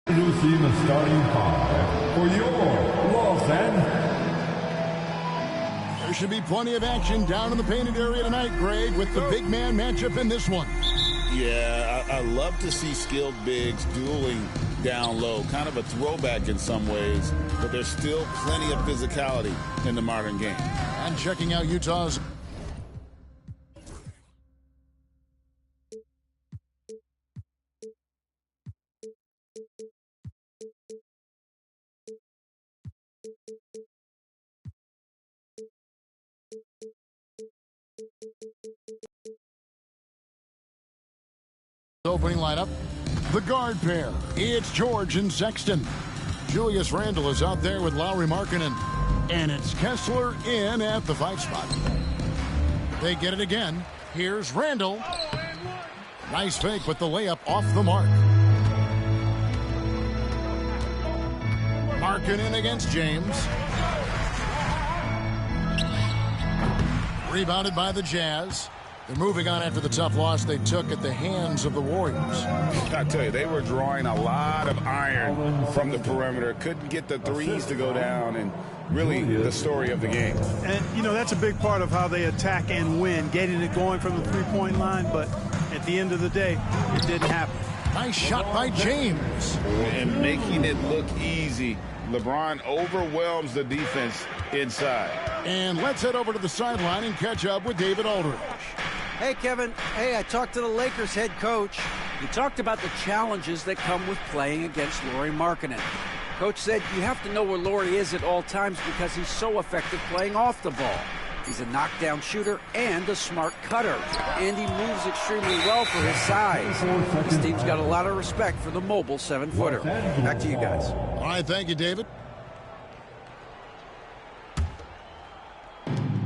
Introducing the starting five for your Los Angeles. There should be plenty of action down in the painted area tonight, Greg, with the big man matchup in this one. Yeah, I love to see skilled bigs dueling down low. Kind of a throwback in some ways, but there's still plenty of physicality in the modern game. And checking out Utah's opening lineup. The guard pair. It's George and Sexton. Julius Randle is out there with Lauri Markkanen. And it's Kessler in at the 5 spot. They get it again. Here's Randle. Nice fake, but the layup off the mark. Markkanen against James. Rebounded by the Jazz. They're moving on after the tough loss they took at the hands of the Warriors. I tell you, they were drawing a lot of iron from the perimeter. Couldn't get the threes to go down, and really the story of the game. And, you know, that's a big part of how they attack and win, getting it going from the three-point line. But at the end of the day, it didn't happen. Nice shot by James. And making it look easy. LeBron overwhelms the defense inside. And let's head over to the sideline and catch up with David Aldridge. Hey, Kevin. Hey, I talked to the Lakers head coach. He talked about the challenges that come with playing against Lauri Markkanen. Coach said you have to know where Lauri is at all times because he's so effective playing off the ball. He's a knockdown shooter and a smart cutter. And he moves extremely well for his size. This team's got a lot of respect for the mobile 7-footer. Back to you guys. All right, thank you, David.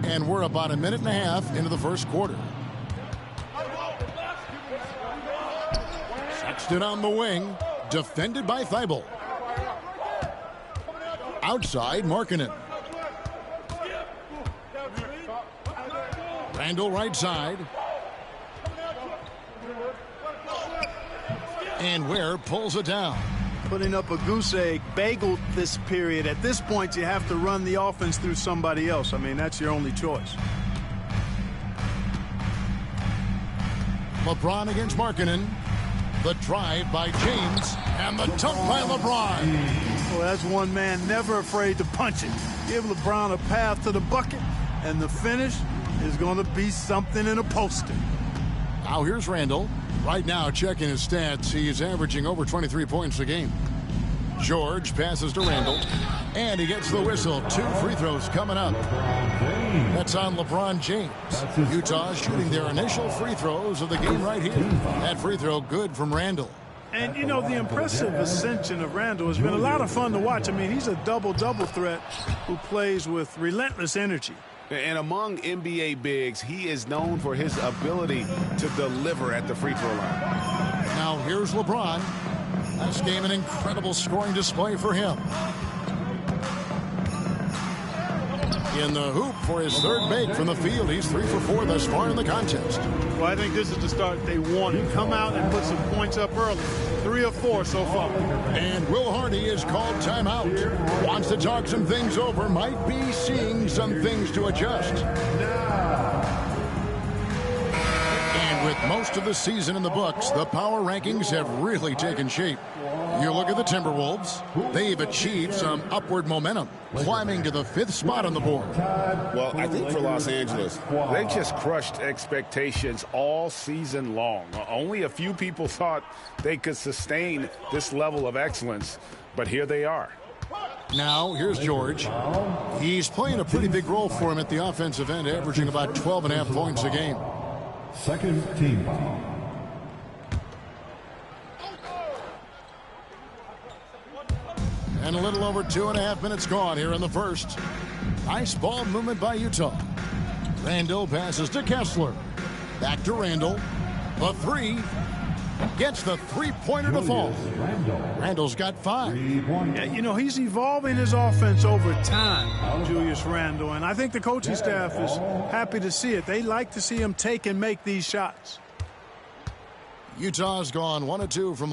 And we're about a minute and a half into the first quarter. Sexton on the wing, defended by Thibault. Outside, Markkanen. Randle right side. And Ware pulls it down. Putting up a goose egg, bageled this period. At this point, you have to run the offense through somebody else. I mean, that's your only choice. LeBron against Markkanen. The drive by James. And the dunk by LeBron. Well, that's one man never afraid to punch it. Give LeBron a path to the bucket, and the finish is going to be something in a poster. Now here's Randle. Right now, checking his stats, he is averaging over 23 points a game. George passes to Randle, and he gets the whistle. 2 free throws coming up. That's on LeBron James. Utah shooting their initial free throws of the game right here. That free throw good from Randle. And, you know, the impressive ascension of Randle has been a lot of fun to watch. I mean, he's a double-double threat who plays with relentless energy. And among NBA bigs, he is known for his ability to deliver at the free throw line. Now here's LeBron. Last game, an incredible scoring display for him. In the hoop for his third make from the field. He's 3 for 4 thus far in the contest. Well, I think this is the start they wanted. Come out and put some points up early. 3 of 4 so far. And Will Hardy is called timeout. Wants to talk some things over. Might be seeing some things to adjust. And with most of the season in the books, the power rankings have really taken shape. You look at the Timberwolves. They've achieved some upward momentum, climbing to the 5th spot on the board. Well, I think for Los Angeles, they just crushed expectations all season long. Only a few people thought they could sustain this level of excellence, but here they are. Now, here's George. He's playing a pretty big role for him at the offensive end, averaging about 12.5 points a game. Second team foul. And a little over 2.5 minutes gone here in the first. Nice ball movement by Utah. Randall passes to Kessler. Back to Randall. The three. Gets the three-pointer to fall. Randall's got 5. Yeah, you know, he's evolving his offense over time, Julius Randle, and I think the coaching staff is happy to see it. They like to see him take and make these shots. Utah's gone 1 of 2 from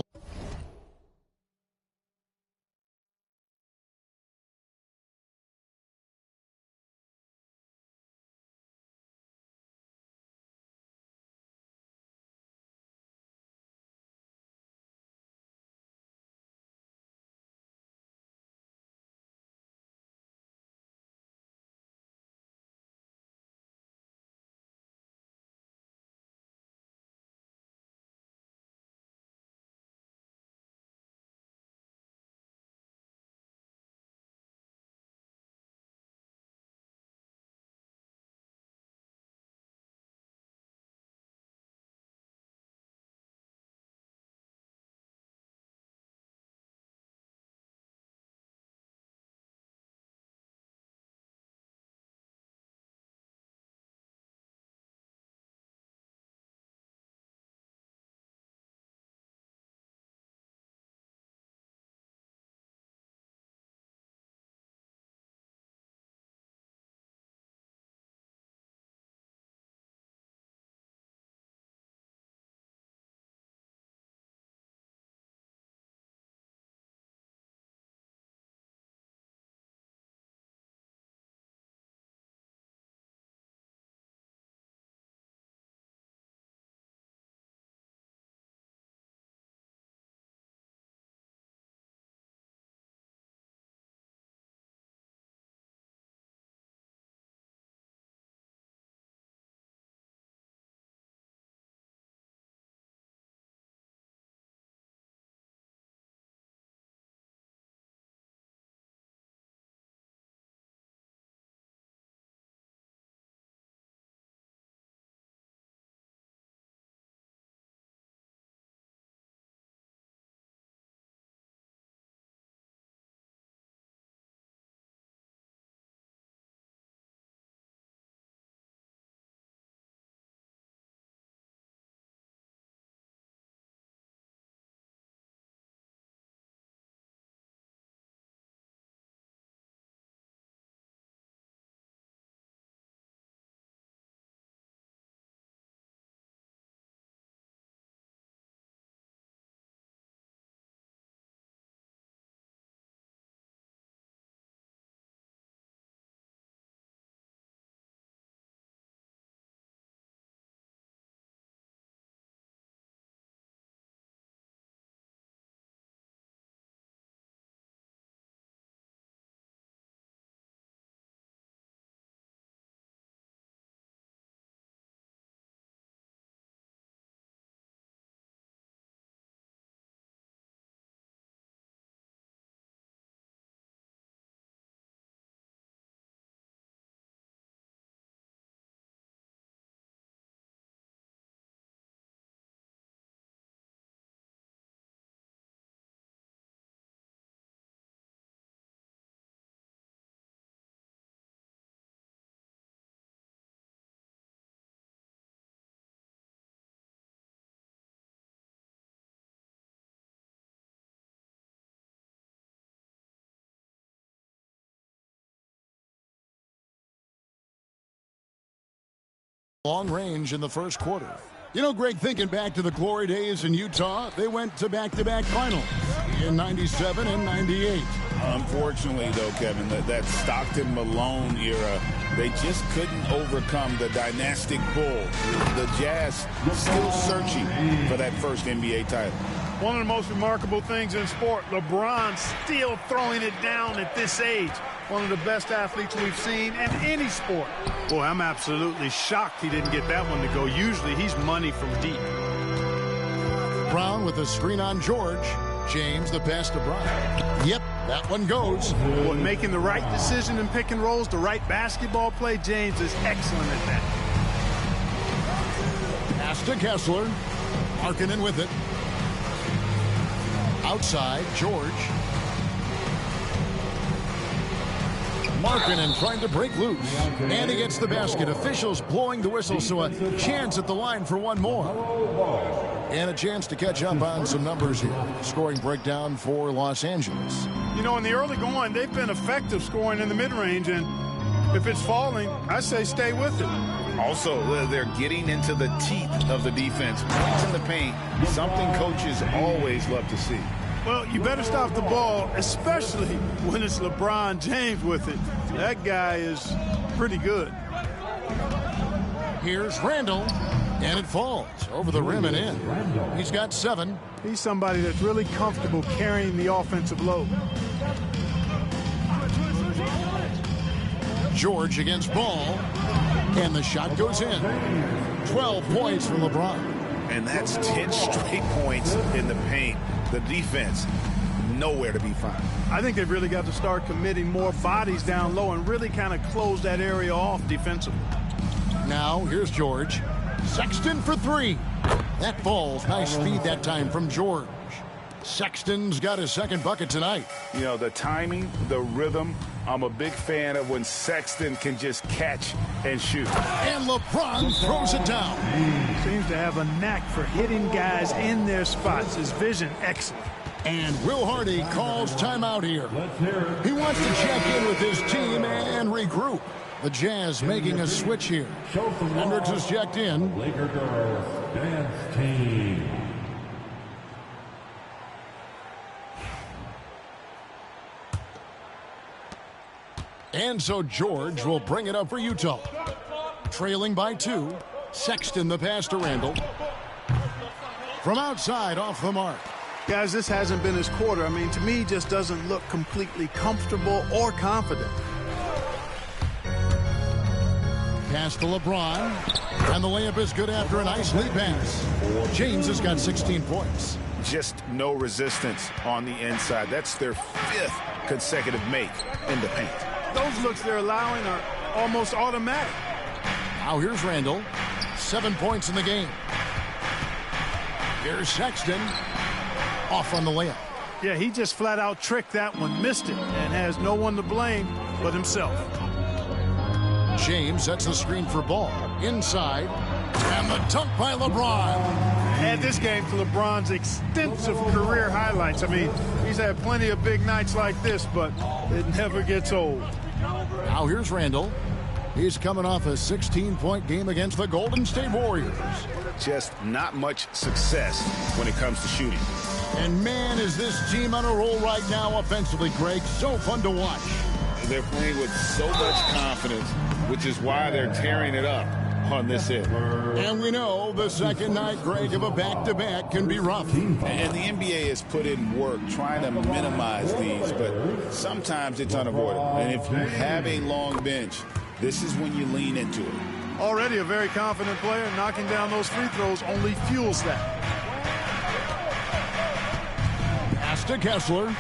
long range in the first quarter. You know, Greg, thinking back to the glory days in Utah, they went to back-to-back finals in 97 and 98. Unfortunately, though, Kevin, that Stockton-Malone era, they just couldn't overcome the dynastic bull. The Jazz still searching for that first NBA title. One of the most remarkable things in sport, LeBron still throwing it down at this age. One of the best athletes we've seen in any sport. Boy, I'm absolutely shocked he didn't get that one to go. Usually he's money from deep. Brown with a screen on George. James the pass to Brown. Yep, that one goes. Boy, making the right decision in pick and rolls, the right basketball play, James is excellent at that. Pass to Kessler. Markkanen with it. Outside, George. Markkanen trying to break loose. And he gets the basket. Officials blowing the whistle, so a chance at the line for one more. And a chance to catch up on some numbers here. Scoring breakdown for Los Angeles. You know, in the early going, they've been effective scoring in the mid-range, and if it's falling, I say stay with it. Also, they're getting into the teeth of the defense. Points in the paint, something coaches always love to see. Well, you better stop the ball, especially when it's LeBron James with it. That guy is pretty good. Here's Randall, and it falls over the rim and in. He's got 7. He's somebody that's really comfortable carrying the offensive load. George against Ball, and the shot goes in. 12 points for LeBron. And that's 10 straight points in the paint. The defense, nowhere to be found. I think they've really got to start committing more bodies down low and really kind of close that area off defensively. Now, here's George. Sexton for 3. That falls. Nice feed that time from George. Sexton's got his second bucket tonight. You know, the timing, the rhythm, I'm a big fan of when Sexton can just catch and shoot. And LeBron throws it down. Seems to have a knack for hitting guys in their spots. His vision, excellent. And Will Hardy calls timeout here. He wants to check in with his team and regroup. The Jazz making a switch here. Hendricks is checked in. Laker girls dance team. And so George will bring it up for Utah. Trailing by 2. Sexton the pass to Randall. From outside off the mark. Guys, this hasn't been his quarter. I mean, to me, just doesn't look completely comfortable or confident. Pass to LeBron. And the layup is good after a nice lead pass. James has got 16 points. Just no resistance on the inside. That's their 5th consecutive make in the paint. Those looks they're allowing are almost automatic. Now here's Randall. 7 points in the game. Here's Sexton. Off on the layup. Yeah, he just flat out tricked that one, missed it, and has no one to blame but himself. James sets the screen for Ball. Inside. And the dunk by LeBron. Add this game to LeBron's extensive career highlights. I mean, he's had plenty of big nights like this, but it never gets old. Now here's Randall. He's coming off a 16-point game against the Golden State Warriors. Just not much success when it comes to shooting. And man, is this team on a roll right now offensively, Greg. So fun to watch. They're playing with so much confidence, which is why they're tearing it up on this hit. And we know the second night, Greg, of a back-to-back can be rough. And the NBA has put in work trying to minimize these, but sometimes it's unavoidable. And if you have a long bench, this is when you lean into it. Already a very confident player, knocking down those free throws only fuels that. Pass to Kessler.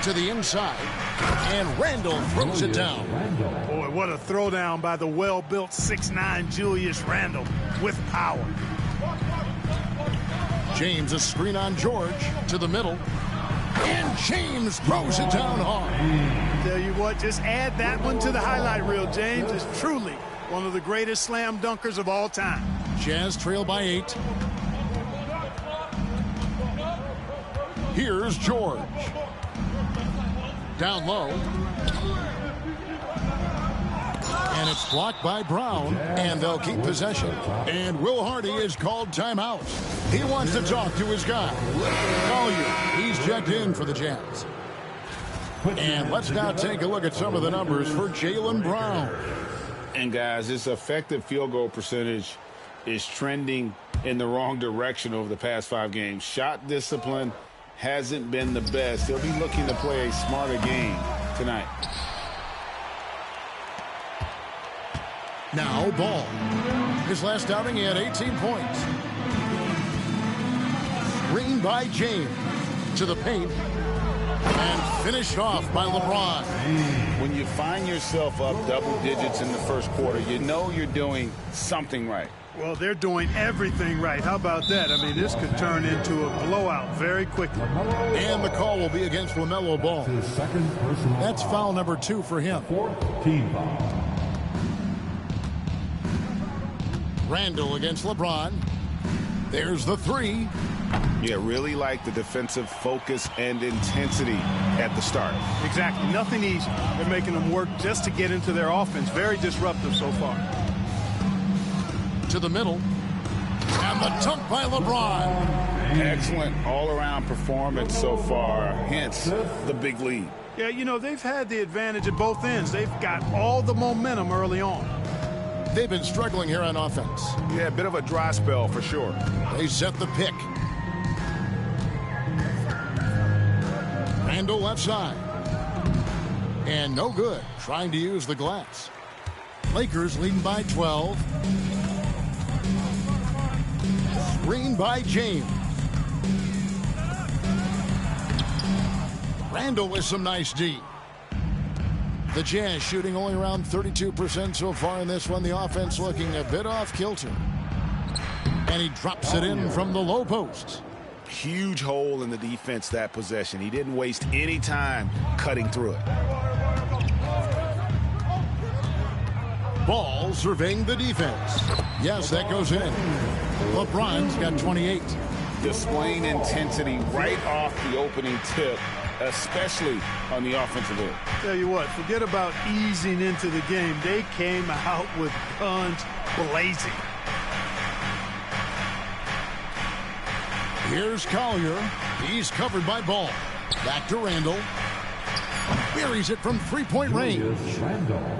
To the inside. And Randall throws it down. Boy, what a throwdown by the well-built 6'9" Julius Randle with power. James a screen on George to the middle. And James throws it down hard. Tell you what, just add that one to the highlight reel. James is truly one of the greatest slam dunkers of all time. Jazz trail by 8. Here's George. Down low. And it's blocked by Brown, and they'll keep possession. And Will Hardy is called timeout. He wants to talk to his guy. Collier, he's checked in for the Jazz. And let's now take a look at some of the numbers for Jaylen Brown. And guys, this effective field goal percentage is trending in the wrong direction over the past 5 games. Shot discipline hasn't been the best. He'll be looking to play a smarter game tonight. Now Ball. His last outing, he had 18 points. Screen by James to the paint. And finished off by LeBron. When you find yourself up double digits in the first quarter, you know you're doing something right. Well, they're doing everything right. How about that? I mean, this could turn into a blowout very quickly. And the call will be against LaMelo Ball. That's foul number 2 for him. 4th team foul. Randall against LeBron. There's the 3. Yeah, really like the defensive focus and intensity at the start. Exactly. Nothing easy. They're making them work just to get into their offense. Very disruptive so far. To the middle. And the dunk by LeBron. Excellent all-around performance so far, hence the big lead. Yeah, you know, they've had the advantage at both ends. They've got all the momentum early on. They've been struggling here on offense. Yeah, a bit of a dry spell for sure. They set the pick. Randall left side. And no good. Trying to use the glass. Lakers leading by 12. Screen by James. Randall with some nice D. The Jazz shooting only around 32% so far in this one. The offense looking a bit off kilter. And he drops it in from the low post. Huge hole in the defense that possession. He didn't waste any time cutting through it. Ball surveying the defense. Yes, that goes in. LeBron's got 28. Displaying intensity right off the opening tip, especially on the offensive end. Tell you what, forget about easing into the game. They came out with guns blazing. Here's Collier. He's covered by Ball. Back to Randall. Buries it from three-point range.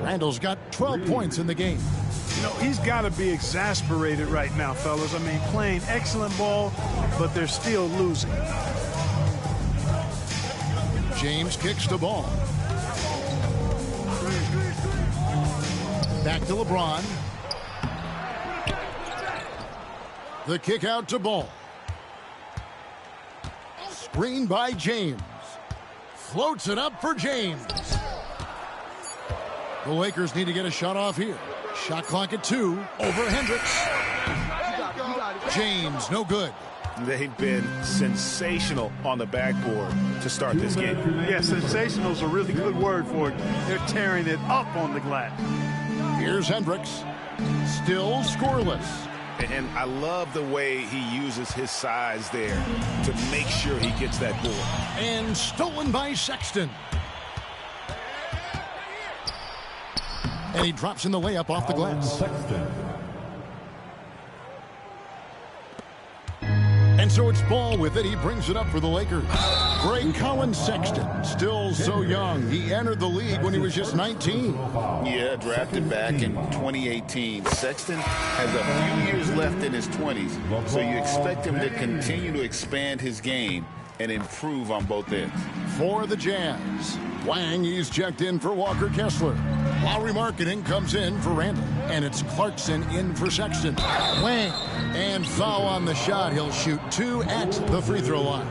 Randall's got 12 points in the game. You know, he's got to be exasperated right now, fellas. I mean, playing excellent ball, but they're still losing. James kicks the ball. Back to LeBron. The kick out to Ball. Screen by James. Floats it up for James. The Lakers need to get a shot off here. Shot clock at 2. Over Hendricks. James, no good. They've been sensational on the backboard to start this game. Yeah, sensational is a really good word for it. They're tearing it up on the glass. Here's Hendricks. Still scoreless. And I love the way he uses his size there to make sure he gets that board. And stolen by Sexton. And he drops in the layup off the glass. And so it's Ball with it. He brings it up for the Lakers. Greg Collins Sexton, still so young. He entered the league when he was just 19. Yeah, drafted back in 2018. Sexton has a few years left in his 20s, so you expect him to continue to expand his game and improve on both ends. For the Jazz, Wang, he's checked in for Walker Kessler. Lowry Marketing comes in for Randall. And it's Clarkson in for Sexton. Wang, and foul on the shot. He'll shoot 2 at the free throw line.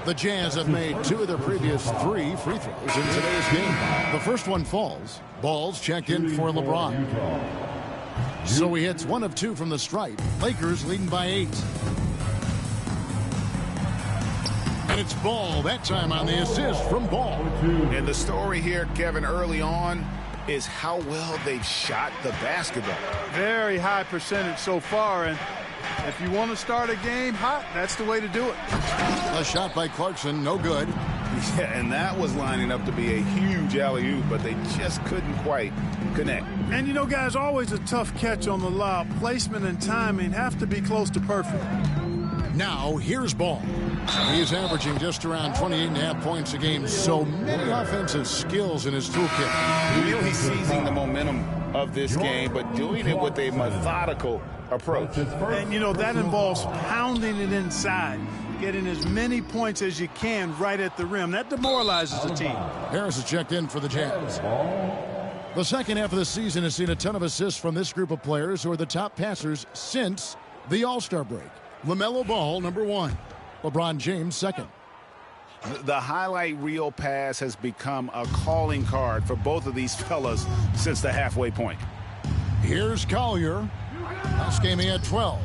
The Jazz have made 2 of their previous 3 free throws in today's game. The first one falls. Ball's checked in for LeBron. So he hits 1 of 2 from the stripe. Lakers leading by 8. And it's Ball, that time on the assist from Ball. And the story here, Kevin, early on is how well they've shot the basketball. Very high percentage so far, and if you want to start a game hot, that's the way to do it. A shot by Clarkson, no good. Yeah, and that was lining up to be a huge alley-oop, but they just couldn't quite connect. And you know, guys, always a tough catch on the lob. Placement and timing have to be close to perfect. Now, here's Ball. He is averaging just around 28.5 points a game. So many offensive skills in his toolkit. Really seizing the momentum of this game, but doing it with a methodical approach. And, you know, that involves pounding it inside, getting as many points as you can right at the rim. That demoralizes the team. Harris is checked in for the Jazz. The second half of the season has seen a ton of assists from this group of players who are the top passers since the All-Star break. LaMelo Ball, number 1. LeBron James, 2nd. The highlight reel pass has become a calling card for both of these fellas since the halfway point. Here's Collier. Last game he had 12.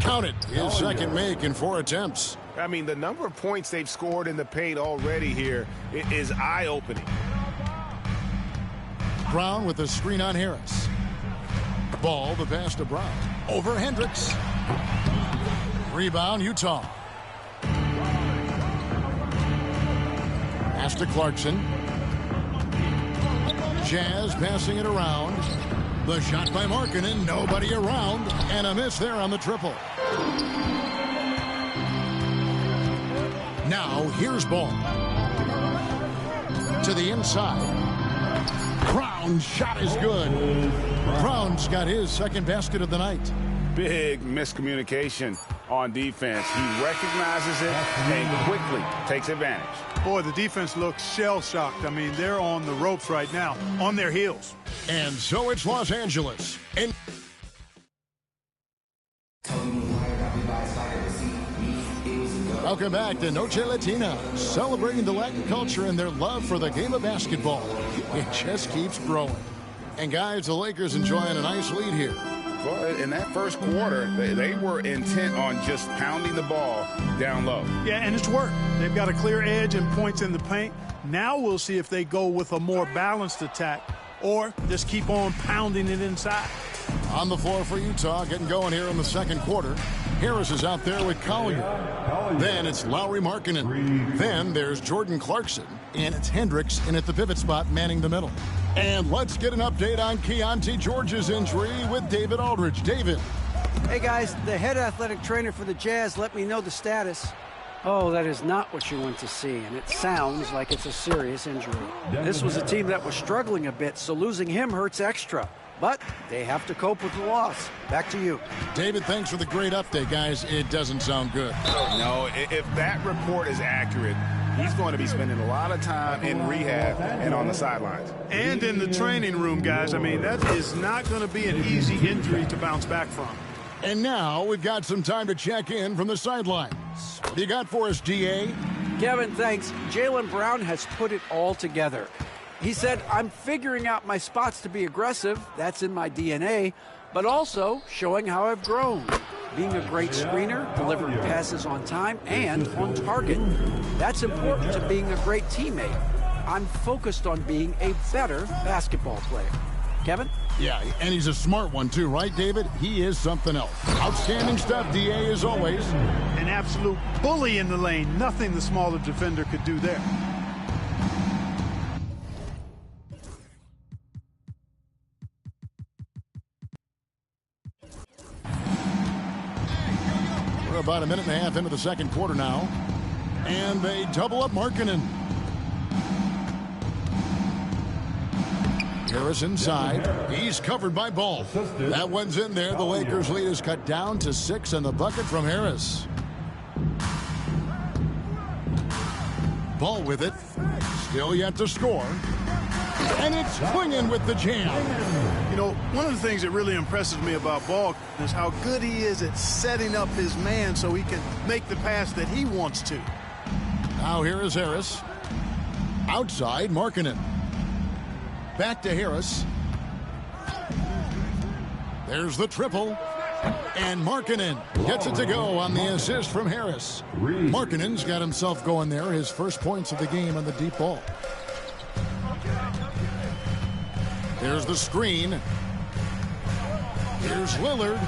Count it. His second make in 4 attempts. I mean, the number of points they've scored in the paint already here is eye-opening. Brown with the screen on Harris. Ball, the pass to Brown. Over Hendricks. Rebound, Utah. Pass to Clarkson. Jazz passing it around. The shot by Markkanen, nobody around, and a miss there on the triple. Now, here's Ball. To the inside. Brown's shot is good. Brown's got his second basket of the night. Big miscommunication on defense. He recognizes it and quickly takes advantage. Boy, the defense looks shell-shocked. I mean, they're on the ropes right now, on their heels. And so it's Los Angeles. And welcome back to Noche Latina, celebrating the Latin culture and their love for the game of basketball. It just keeps growing. And guys, the Lakers enjoying a nice lead here. Well, in that first quarter, they were intent on just pounding the ball down low. Yeah, and it's worked. They've got a clear edge and points in the paint. Now we'll see if they go with a more balanced attack or just keep on pounding it inside. On the floor for Utah, getting going here in the second quarter. Harris is out there with Collier. Then it's Lauri Markkanen. Then there's Jordan Clarkson. And it's Hendricks in at the pivot spot, manning the middle. And let's get an update on Keontae George's injury with David Aldridge. David. Hey, guys, the head athletic trainer for the Jazz let me know the status. Oh, that is not what you want to see, and it sounds like it's a serious injury. This was a team that was struggling a bit, so losing him hurts extra. But they have to cope with the loss. Back to you. David, thanks for the great update, guys. It doesn't sound good. No, if that report is accurate, he's going to be spending a lot of time in rehab and on the sidelines. And in the training room, guys. I mean, that is not going to be an easy injury to bounce back from. And now we've got some time to check in from the sidelines. What do you got for us, DA? Kevin, thanks. Jaylen Brown has put it all together. He said, I'm figuring out my spots to be aggressive. That's in my DNA. But also showing how I've grown. Being a great screener, delivering passes on time and on target. That's important to being a great teammate. I'm focused on being a better basketball player. Kevin? Yeah, and he's a smart one too, right, David? He is something else. Outstanding stuff, DA, as always. An absolute bully in the lane. Nothing the smaller defender could do there. We're about a minute and a half into the second quarter now. And they double up Markkanen. Harris inside. He's covered by Ball. That one's in there. The Lakers' lead is cut down to 6, and the bucket from Harris. Ball with it. Still yet to score. And it's swinging with the jam. You know, one of the things that really impresses me about Ball is how good he is at setting up his man so he can make the pass that he wants to. Now here is Harris. Outside, Markkanen. Back to Harris. There's the triple. And Markkanen gets it to go on the assist from Harris. Markkanen's got himself going there. His first points of the game on the deep ball. There's the screen. Here's Lillard.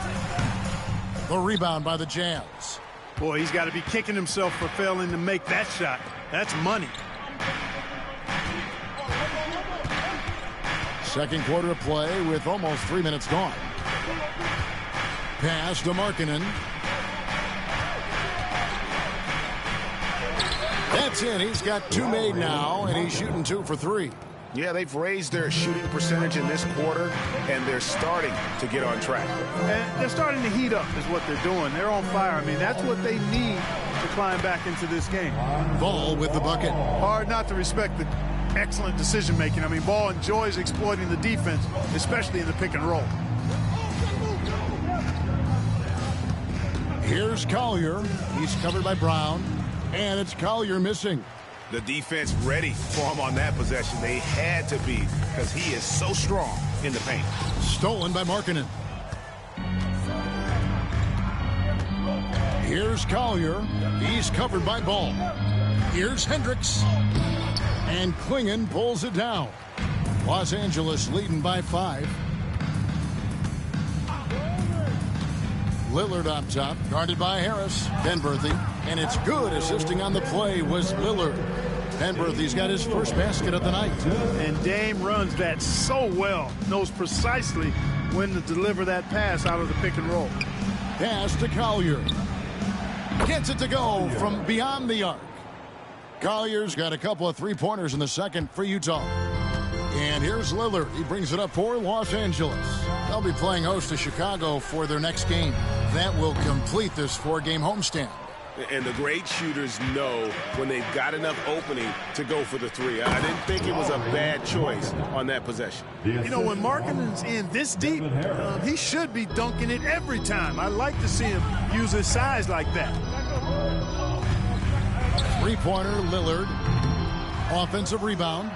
The rebound by the Jazz. Boy, he's got to be kicking himself for failing to make that shot. That's money. Second quarter of play with almost 3 minutes gone. Pass to Markkanen. That's in. He's got 2 made now, and he's shooting 2 for 3. Yeah, they've raised their shooting percentage in this quarter, and they're starting to get on track. And they're starting to heat up is what they're doing. They're on fire. I mean, that's what they need to climb back into this game. Ball with the bucket. Hard not to respect the excellent decision-making. I mean, Ball enjoys exploiting the defense, especially in the pick and roll. Here's Collier. He's covered by Brown, and it's Collier missing. The defense ready for him on that possession. They had to be because he is so strong in the paint. Stolen by Markkanen. Here's Collier. He's covered by Ball. Here's Hendricks. And Klingon pulls it down. Los Angeles leading by 5. Lillard on top, guarded by Harris. Penberthy, and it's good. Assisting on the play was Lillard. Penberthy's got his first basket of the night. And Dame runs that so well. Knows precisely when to deliver that pass out of the pick and roll. Pass to Collier. Gets it to go from beyond the arc. Collier's got a couple of three-pointers in the second for Utah. And here's Lillard. He brings it up for Los Angeles. They'll be playing host to Chicago for their next game. That will complete this 4-game homestand. And the great shooters know when they've got enough opening to go for the three. I didn't think it was a bad choice on that possession. You know, when Markkanen's in this deep, he should be dunking it every time. I like to see him use his size like that. Three-pointer, Lillard. Offensive rebound.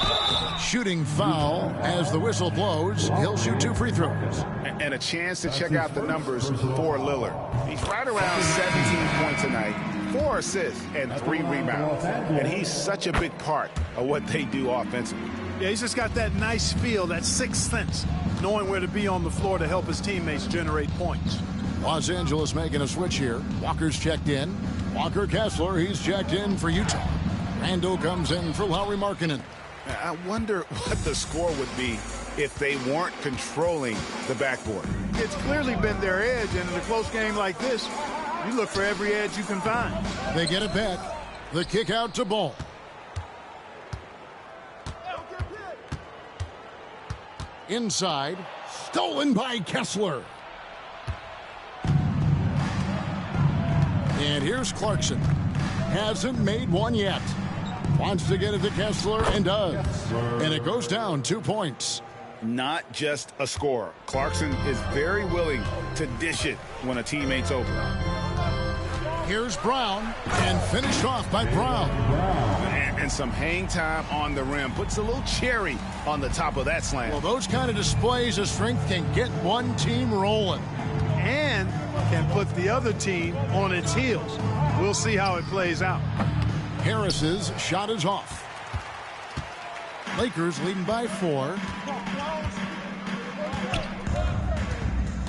Shooting foul as the whistle blows. He'll shoot 2 free throws. And a chance to check out the numbers for Lillard. He's right around 17 points tonight, 4 assists, and 3 rebounds. And he's such a big part of what they do offensively. Yeah, he's just got that nice feel, that sixth sense, knowing where to be on the floor to help his teammates generate points. Los Angeles making a switch here. Walker's checked in. Walker Kessler, he's checked in for Utah. Randall comes in for Lauri Markkanen. I wonder what the score would be if they weren't controlling the backboard. It's clearly been their edge, and in a close game like this, you look for every edge you can find. They get it back. The kick out to Ball. Inside, stolen by Kessler. And here's Clarkson. Hasn't made one yet. Wants to get it to Kessler and does. And it goes down 2 points. Not just a scorer. Clarkson is very willing to dish it when a teammate's open. Here's Brown, and finished off by Brown. And some hang time on the rim. Puts a little cherry on the top of that slam. Well, those kind of displays of strength can get one team rolling. And can put the other team on its heels. We'll see how it plays out. Harris's shot is off. Lakers leading by 4.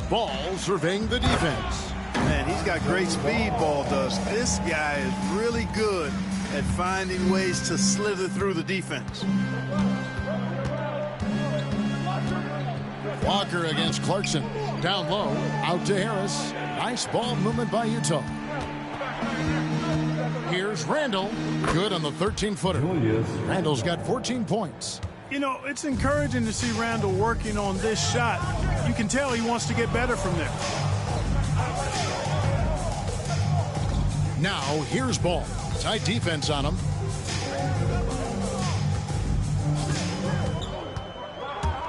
Ball surveying the defense. Man, he's got great speed, Ball does. This guy is really good at finding ways to slither through the defense. Walker against Clarkson. Down low, out to Harris. Nice ball movement by Utah. Here's Randall. Good on the 13-footer. Randall's got 14 points. You know, it's encouraging to see Randall working on this shot. You can tell he wants to get better from there. Now, here's Ball. Tight defense on him.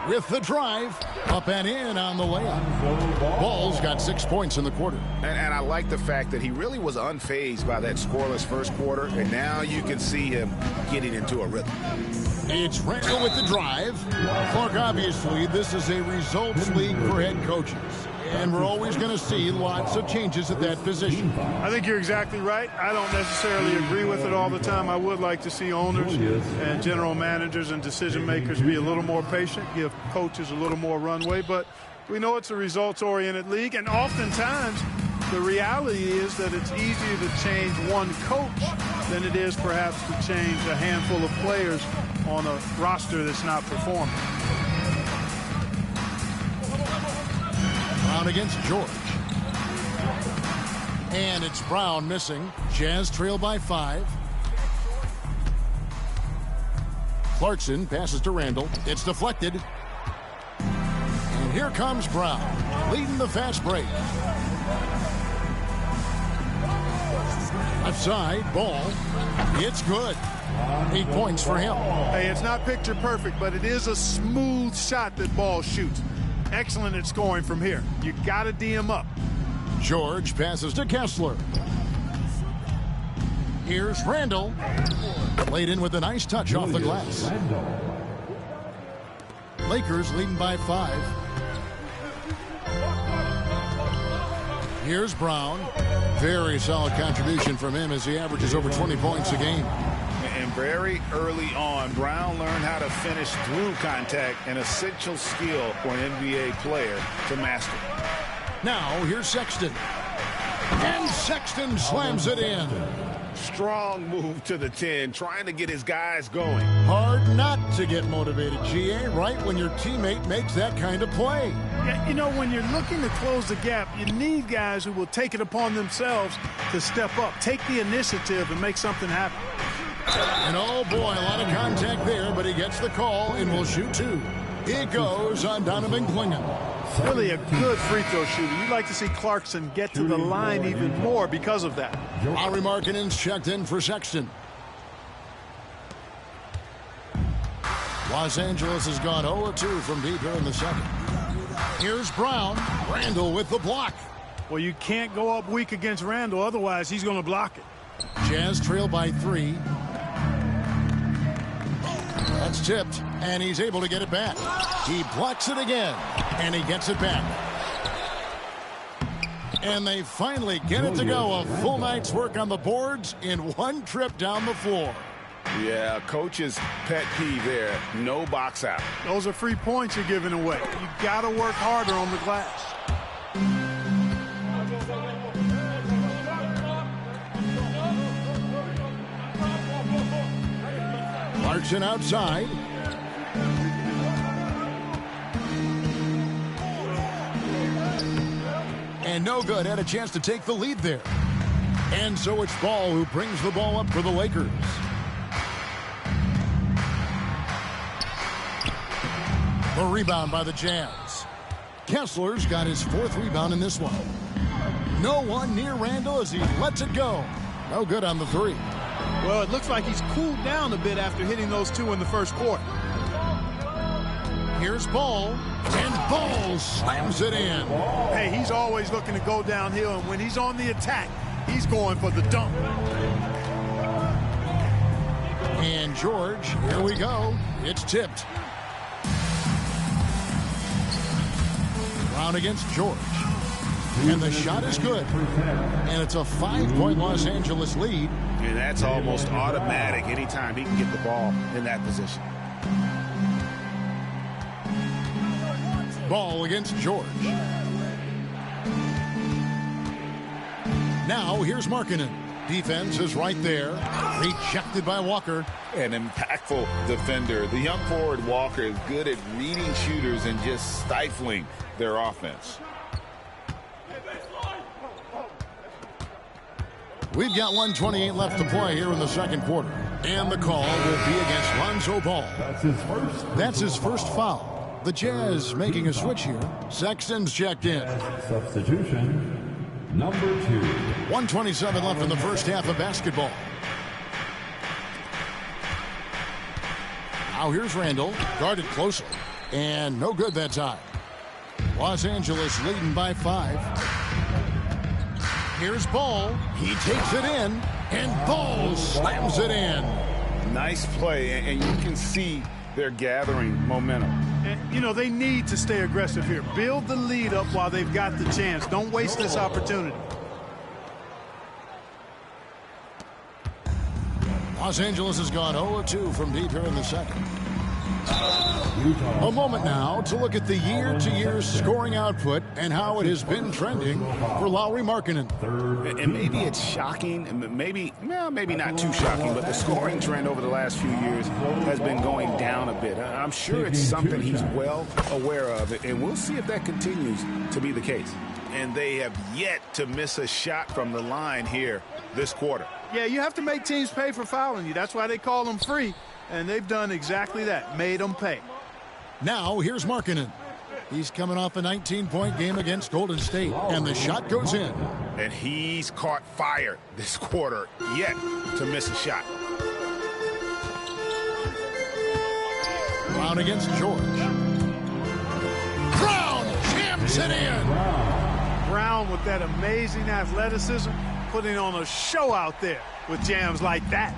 With the drive, up and in on the layup. Ball's got 6 points in the quarter. And I like the fact that he really was unfazed by that scoreless first quarter, and now you can see him getting into a rhythm. It's Randall with the drive. Look, obviously, this is a results league for head coaches. And we're always going to see lots of changes at that position. I think you're exactly right. I don't necessarily agree with it all the time. I would like to see owners and general managers and decision makers be a little more patient, give coaches a little more runway. But we know it's a results-oriented league, and oftentimes the reality is that it's easier to change one coach than it is perhaps to change a handful of players on a roster that's not performing. Brown against George. And it's Brown missing. Jazz trail by 5. Clarkson passes to Randall. It's deflected. And here comes Brown, leading the fast break. Left side, Ball. It's good. 8 points for him. Hey, it's not picture perfect, but it is a smooth shot that Ball shoots. Excellent at scoring from here. You got to D him up. George passes to Kessler. Here's Randall. Laid in with a nice touch off the glass. Lakers leading by 5. Here's Brown. Very solid contribution from him as he averages over 20 points a game. And very early on, Brown learned how to finish through contact, an essential skill for an NBA player to master. Now, here's Sexton. And Sexton slams it in. Strong move to the 10, trying to get his guys going. Hard not to get motivated, GA, right when your teammate makes that kind of play. Yeah, you know, when you're looking to close the gap, you need guys who will take it upon themselves to step up, take the initiative, and make something happen. And oh boy, a lot of contact there, but he gets the call and will shoot two. It goes on Donovan Clingan. Really a good free throw shooter. You'd like to see Clarkson get to the line even more because of that. Lauri Markkanen's checked in for Sexton. Los Angeles has gone 0-2 from deep here in the second. Here's Brown. Randall with the block. Well, you can't go up weak against Randall, otherwise he's going to block it. Jazz trail by 3. That's tipped, and he's able to get it back. He blocks it again, and he gets it back. And they finally get it to go. A full night's work on the boards in one trip down the floor. Yeah, coach's pet peeve there. No box out. Those are free points you're giving away. You got to work harder on the glass. Clarkson outside. And no good. Had a chance to take the lead there. And so it's Ball who brings the ball up for the Lakers. The rebound by the Jazz. Kessler's got his 4th rebound in this one. No one near Randall as he lets it go. No good on the 3. Well, it looks like he's cooled down a bit after hitting those 2 in the first quarter. Here's Ball, and Ball slams it in. Hey, he's always looking to go downhill, and when he's on the attack, he's going for the dunk. And George, here we go. It's tipped. Brown against George. And the shot is good. And it's a 5-point Los Angeles lead. And that's almost automatic anytime he can get the ball in that position. Ball against George. Now here's Markkanen. Defense is right there. Rejected by Walker. An impactful defender. The young forward Walker is good at reading shooters and just stifling their offense. We've got 1:28 left to play here in the second quarter. And the call will be against Lonzo Ball. That's his first foul. The Jazz making a switch here. Sexton's checked in. Substitution number 2. 1:27 left in the first half of basketball. Now here's Randall, guarded closely. And no good that time. Los Angeles leading by 5. Here's Ball. He takes it in, and Ball slams it in. Nice play, and you can see they're gathering momentum. And, you know, they need to stay aggressive here. Build the lead up while they've got the chance. Don't waste this opportunity. Los Angeles has gone 0-2 from deep here in the second. A moment now to look at the year-to-year scoring output and how it has been trending for Lauri Markkanen. And maybe it's shocking, maybe not too shocking, but the scoring trend over the last few years has been going down a bit. I'm sure it's something he's well aware of, and we'll see if that continues to be the case. And they have yet to miss a shot from the line here this quarter. Yeah, you have to make teams pay for fouling you. That's why they call them free. And they've done exactly that, made them pay. Now here's Markkanen. He's coming off a 19-point game against Golden State, and the shot goes in. And he's caught fire this quarter, yet to miss a shot. Brown against George. Brown jams it in. Brown with that amazing athleticism, putting on a show out there with jams like that.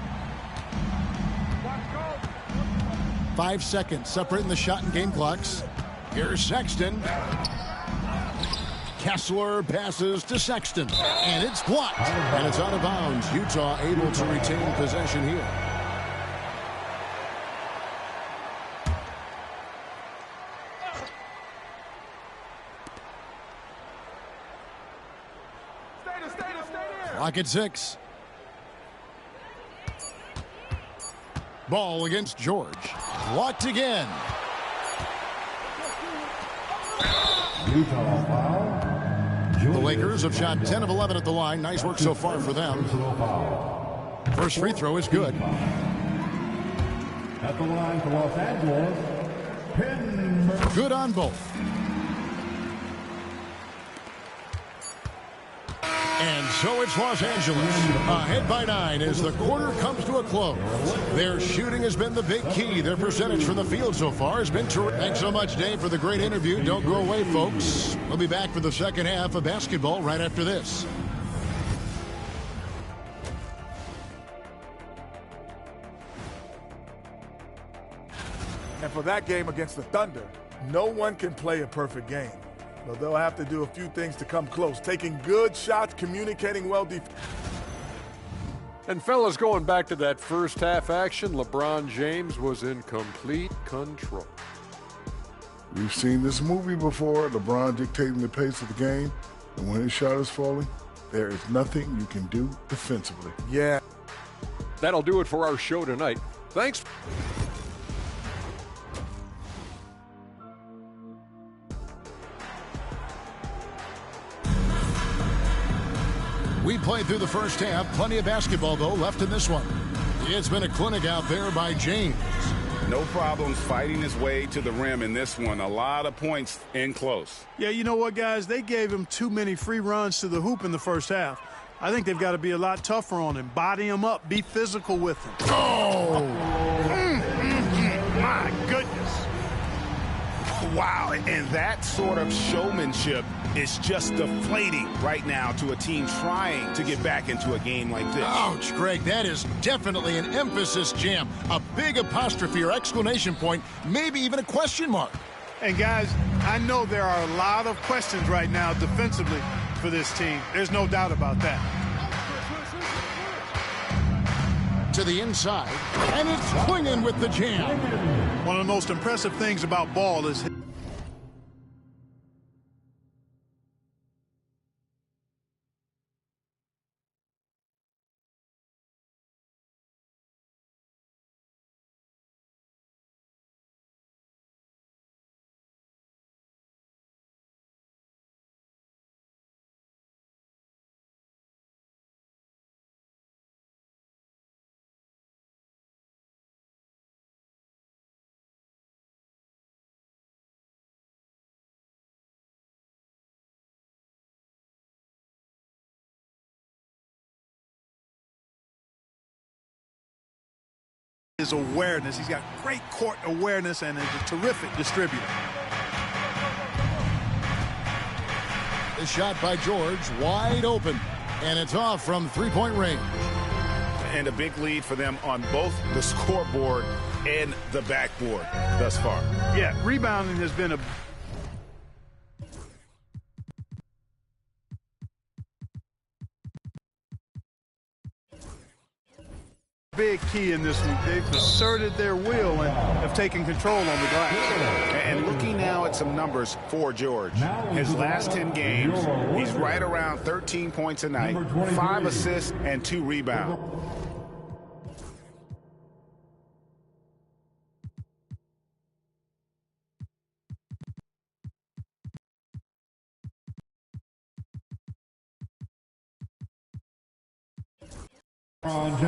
5 seconds separating the shot and game clocks. Here's Sexton. Kessler passes to Sexton, and it's blocked, and it's out of bounds. Utah able to retain possession here. Clock at 6. Ball against George. Blocked again. Utah foul. The Lakers have shot 10 of 11 at the line. Nice work so far for them. First free throw is good. At the line for Los Angeles, Pinburn. Good on both. And so it's Los Angeles ahead by 9 as the quarter comes to a close. Their shooting has been the big key. Their percentage from the field so far has been terrific. Thanks so much, Dave, for the great interview. Don't go away, folks. We'll be back for the second half of basketball right after this. And for that game against the Thunder, no one can play a perfect game. But they'll have to do a few things to come close. Taking good shots, communicating well. And fellas, going back to that first half action, LeBron James was in complete control. We've seen this movie before, LeBron dictating the pace of the game. And when his shot is falling, there is nothing you can do defensively. Yeah. That'll do it for our show tonight. Thanks. We played through the first half. Plenty of basketball, though, left in this one. It's been a clinic out there by James. No problems fighting his way to the rim in this one. A lot of points in close. Yeah, you know what, guys? They gave him too many free runs to the hoop in the first half. I think they've got to be a lot tougher on him. Body him up. Be physical with him. Oh! My goodness. Wow, and that sort of showmanship is just deflating right now to a team trying to get back into a game like this. Ouch, Greg, that is definitely an emphasis jam. A big apostrophe or exclamation point, maybe even a question mark. And, guys, I know there are a lot of questions right now defensively for this team. There's no doubt about that. To the inside, and it's Quingen with the jam. One of the most impressive things about Ball is his awareness. He's got great court awareness and is a terrific distributor. The shot by George, wide open, and it's off from three-point range. And a big lead for them on both the scoreboard and the backboard thus far. Yeah, rebounding has been a big key in this one. They've asserted their will and have taken control on the glass. And looking now at some numbers for George. His last 10 games, he's right around 13 points a night, 5 assists, and 2 rebounds.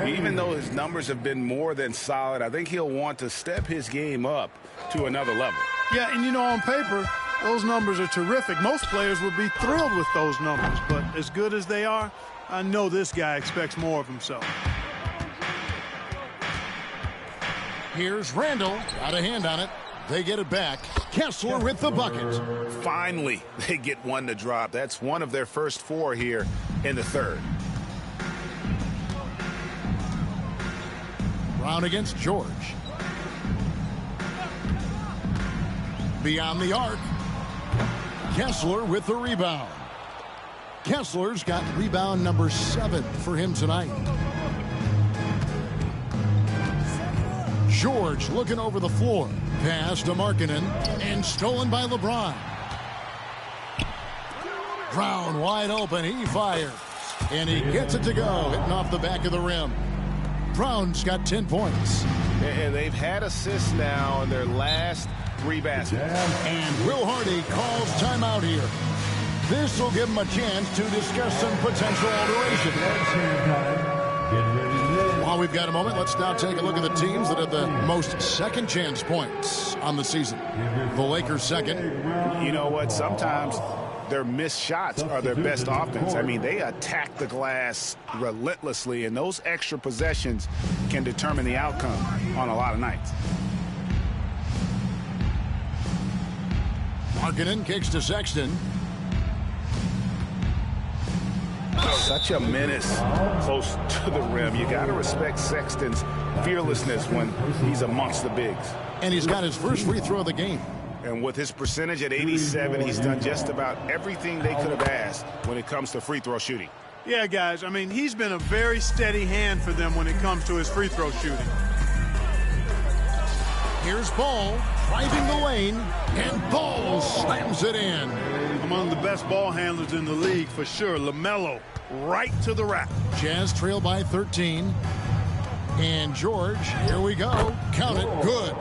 Even though his numbers have been more than solid, I think he'll want to step his game up to another level. Yeah, and you know, on paper, those numbers are terrific. Most players would be thrilled with those numbers, but as good as they are, I know this guy expects more of himself. Here's Randall, got a hand on it. They get it back. Kessler with the bucket. Finally, they get one to drop. That's one of their first 4 here in the third. Brown against George. Beyond the arc. Kessler with the rebound. Kessler's got rebound number 7 for him tonight. George looking over the floor. Pass to Markkanen and stolen by LeBron. Brown wide open. He fires. And he gets it to go, hitting off the back of the rim. Brown's got 10 points. And they've had assists now in their last 3 baskets. And Will Hardy calls timeout here. This will give him a chance to discuss some potential alteration. While we've got a moment, let's now take a look at the teams that have the most second chance points on the season. The Lakers second. You know what? Sometimes their missed shots are their best offense. I mean, they attack the glass relentlessly, and those extra possessions can determine the outcome on a lot of nights. Markkanen kicks to Sexton. Such a menace close to the rim. You got to respect Sexton's fearlessness when he's amongst the bigs. And he's got his first free throw of the game. And with his percentage at 87, he's done just about everything they could have asked when it comes to free throw shooting. Yeah, guys, I mean, he's been a very steady hand for them when it comes to his free throw shooting. Here's Ball driving the lane, and Ball slams it in. Among the best ball handlers in the league for sure. LaMelo right to the rack. Jazz trail by 13. And George, here we go. Count it. Good.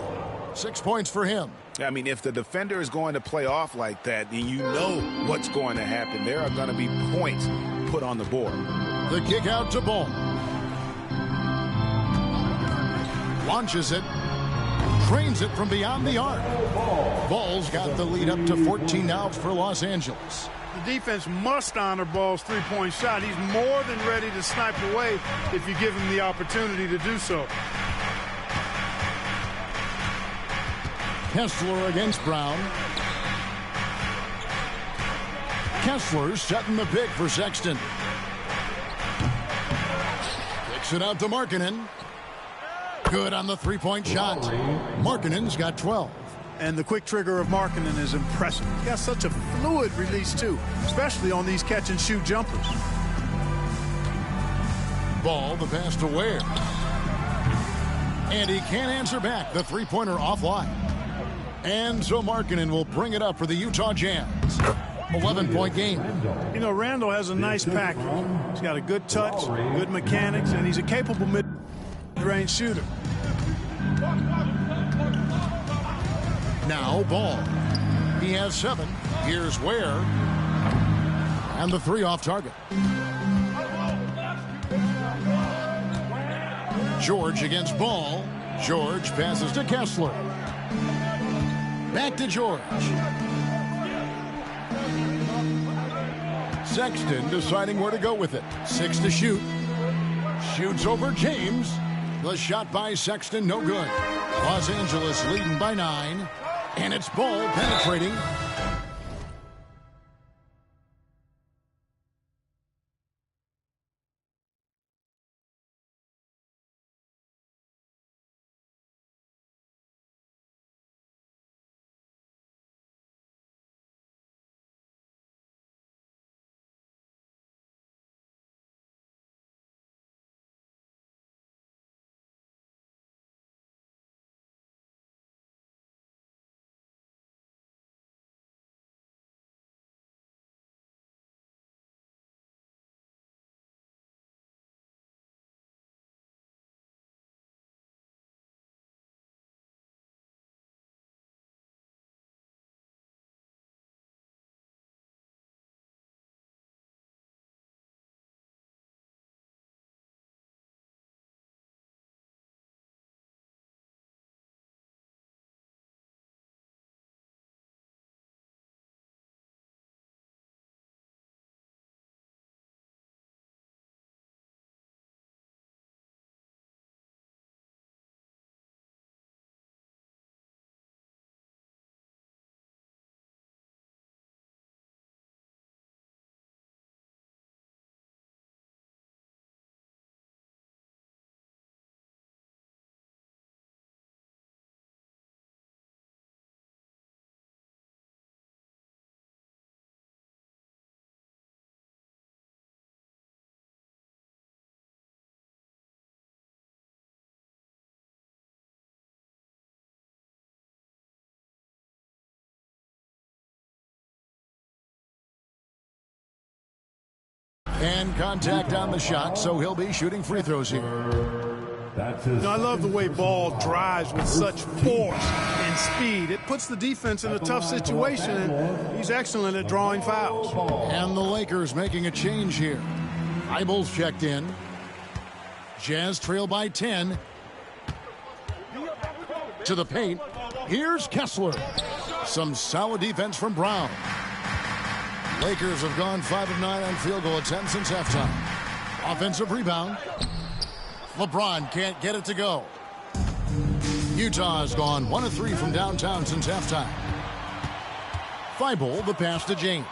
6 points for him. I mean, if the defender is going to play off like that, then you know what's going to happen. There are going to be points put on the board. The kick out to Ball. Launches it. Trains it from beyond the arc. Ball's got the lead up to 14 now for Los Angeles. The defense must honor Ball's three-point shot. He's more than ready to snipe away if you give him the opportunity to do so. Kessler against Brown. Kessler's setting the pick for Sexton. Kicks it out to Markkanen. Good on the three-point shot. Markkanen's got 12. And the quick trigger of Markkanen is impressive. He has such a fluid release, too, especially on these catch-and-shoot jumpers. Ball, the pass to Ware. And he can't answer back. The three-pointer offline. And so Markkanen will bring it up for the Utah Jazz. 11-point game. You know, Randall has a nice package. He's got a good touch, good mechanics, and he's a capable mid-range shooter. Now Ball. He has 7. Here's Ware. And the 3 off target. George against Ball. George passes to Kessler. Back to George. Sexton deciding where to go with it. 6 to shoot. Shoots over James. The shot by Sexton, no good. Los Angeles leading by 9. And it's Ball penetrating. And contact on the shot, so he'll be shooting free throws here. I love the way Ball drives with such force and speed. It puts the defense in a tough situation, and he's excellent at drawing fouls. And the Lakers making a change here. Eibel's checked in. Jazz trail by 10. To the paint. Here's Kessler. Some solid defense from Brown. Lakers have gone 5 of 9 on field goal attempts since halftime. Offensive rebound. LeBron can't get it to go. Utah has gone 1 of 3 from downtown since halftime. Thibault, the pass to James.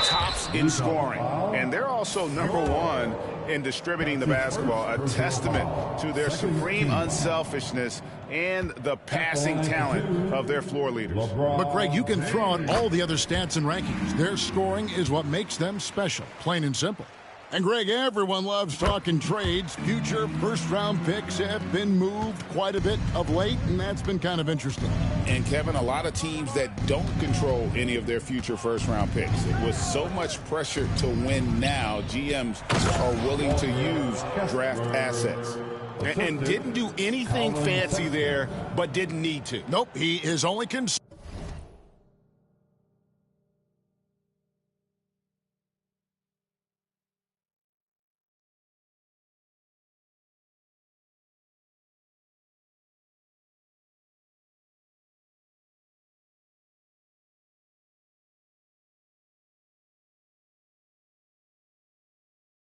Tops in scoring, and they're also #1 in distributing the basketball, a testament to their supreme unselfishness and the passing talent of their floor leaders. But, Greg, you can throw out all the other stats and rankings. Their scoring is what makes them special, plain and simple. And, Greg, everyone loves talking trades. Future first-round picks have been moved quite a bit of late, and that's been kind of interesting. And, Kevin, a lot of teams that don't control any of their future first-round picks. With so much pressure to win now, GMs are willing to use draft assets. And didn't do anything fancy there, but didn't need to. Nope, he is only concerned.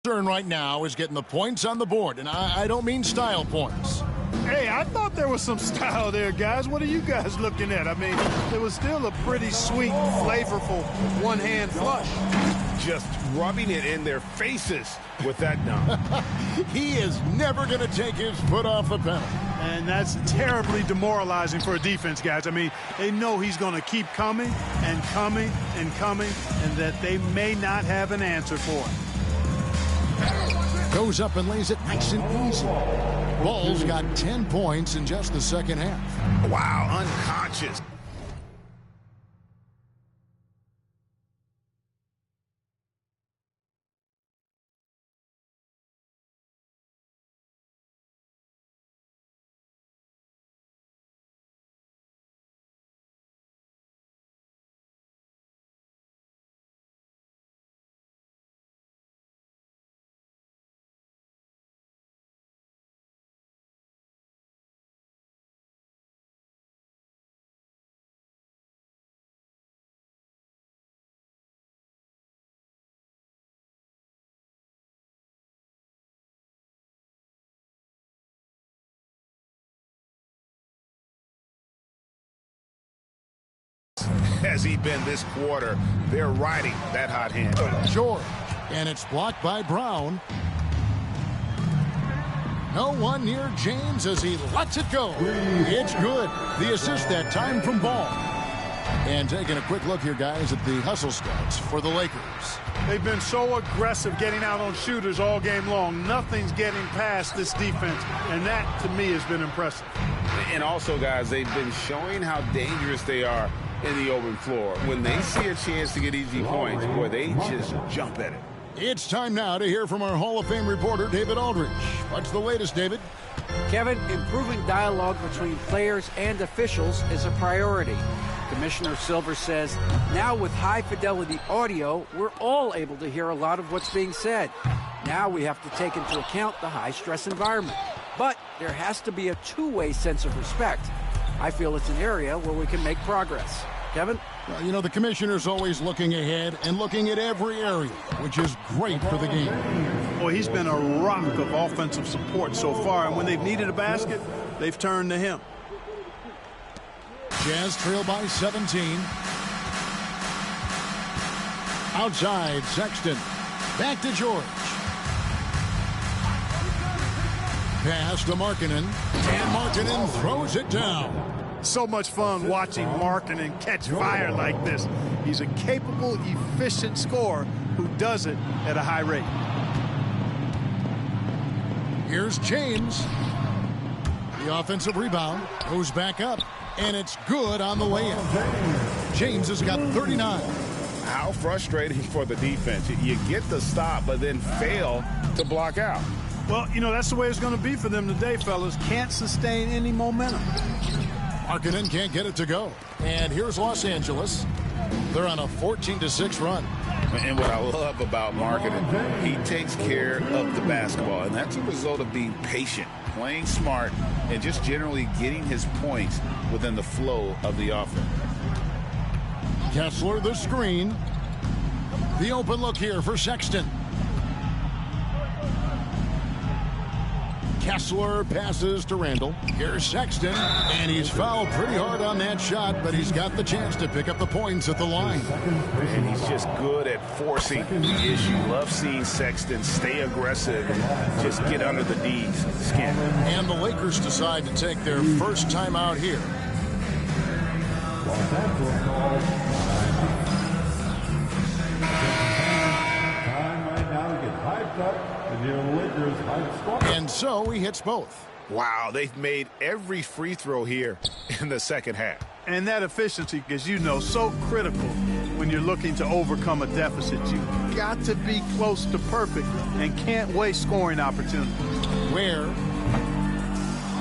Right now is getting the points on the board, and I don't mean style points. Hey, I thought there was some style there, guys. What are you guys looking at? I mean, it was still a pretty sweet, flavorful one-hand flush. Just rubbing it in their faces with that dunk. He is never going to take his foot off the pedal. And that's terribly demoralizing for a defense, guys. I mean, they know he's going to keep coming and coming and coming, and that they may not have an answer for it. Goes up and lays it nice and easy. Ball's got 10 points in just the second half. Wow, unconscious. Has he been this quarter? They're riding that hot hand. George, and it's blocked by Brown. No one near James as he lets it go. It's good. The assist that time from Ball. And taking a quick look here, guys, at the hustle stats for the Lakers. They've been so aggressive getting out on shooters all game long. Nothing's getting past this defense, and that, to me, has been impressive. And also, guys, they've been showing how dangerous they are in the open floor. When they see a chance to get easy points, boy, they just jump at it. It's time now to hear from our Hall of Fame reporter, David Aldridge. What's the latest, David? Kevin, improving dialogue between players and officials is a priority. Commissioner Silver says, now with high-fidelity audio, we're all able to hear a lot of what's being said. Now we have to take into account the high-stress environment. But there has to be a two-way sense of respect. I feel it's an area where we can make progress. Kevin? Well, you know, the commissioner's always looking ahead and looking at every area, which is great for the game. Well, he's been a rock of offensive support so far, and when they've needed a basket, they've turned to him. Jazz trail by 17. Outside, Sexton. Back to George. Pass to Markkanen. And Markkanen throws it down. So much fun watching Markkanen catch fire like this. He's a capable, efficient scorer who does it at a high rate. Here's James. The offensive rebound goes back up, and it's good on the way in. James has got 39. How frustrating for the defense. You get the stop, but then fail to block out. Well, you know, that's the way it's going to be for them today, fellas. Can't sustain any momentum. Markkanen can't get it to go. And here's Los Angeles. They're on a 14-6 run. And what I love about Markkanen, he takes care of the basketball. And that's a result of being patient, playing smart, and just generally getting his points within the flow of the offense. Kessler, the screen. The open look here for Sexton. Kessler passes to Randall. Here's Sexton, and he's fouled pretty hard on that shot, but he's got the chance to pick up the points at the line. And he's just good at forcing the issue. Love seeing Sexton stay aggressive and just get under the D's skin. And the Lakers decide to take their first time out here. Time right now to get hyped up. And so he hits both. Wow, they've made every free throw here in the second half. And that efficiency, as you know, so critical when you're looking to overcome a deficit. You've got to be close to perfect and can't waste scoring opportunities. Where?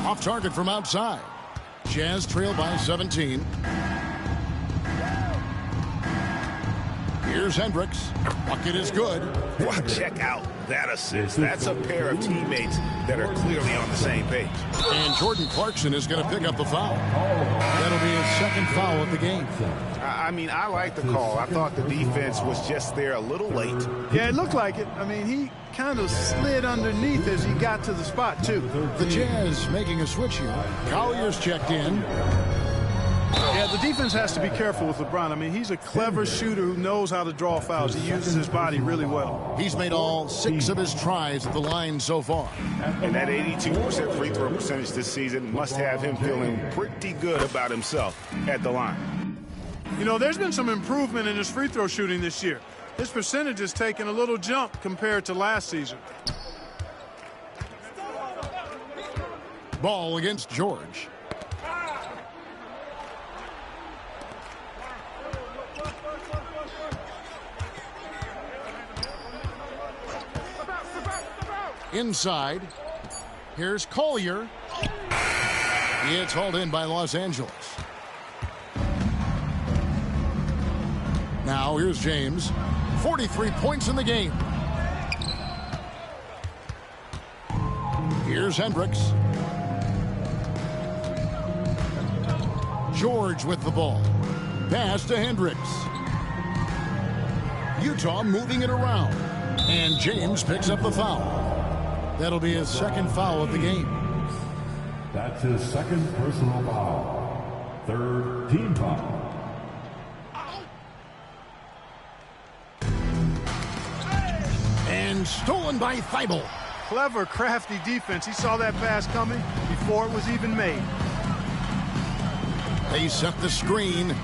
Off target from outside. Jazz trail by 17. Here's Hendricks. Bucket is good. Wow, check out that assist. That's a pair of teammates that are clearly on the same page. And Jordan Clarkson is going to pick up the foul. That'll be his second foul of the game. I mean, I like the call. I thought the defense was just there a little late. Yeah, it looked like it. I mean, he kind of slid underneath as he got to the spot, too. The Jazz making a switch here. Collier's checked in. Yeah, the defense has to be careful with LeBron. I mean, he's a clever shooter who knows how to draw fouls. He uses his body really well. He's made all 6 of his tries at the line so far. And that 82% free throw percentage this season must have him feeling pretty good about himself at the line. You know, there's been some improvement in his free throw shooting this year. His percentage has taken a little jump compared to last season. Ball against George. Inside, here's Collier. It's hauled in by Los Angeles. Now here's James. 43 points in the game. Here's Hendricks. George with the ball. Pass to Hendricks. Utah moving it around. And James picks up the foul. That'll be his second foul of the game. That's his second personal foul. Third team foul. And stolen by Thibault. Clever, crafty defense. He saw that pass coming before it was even made. They set the screen.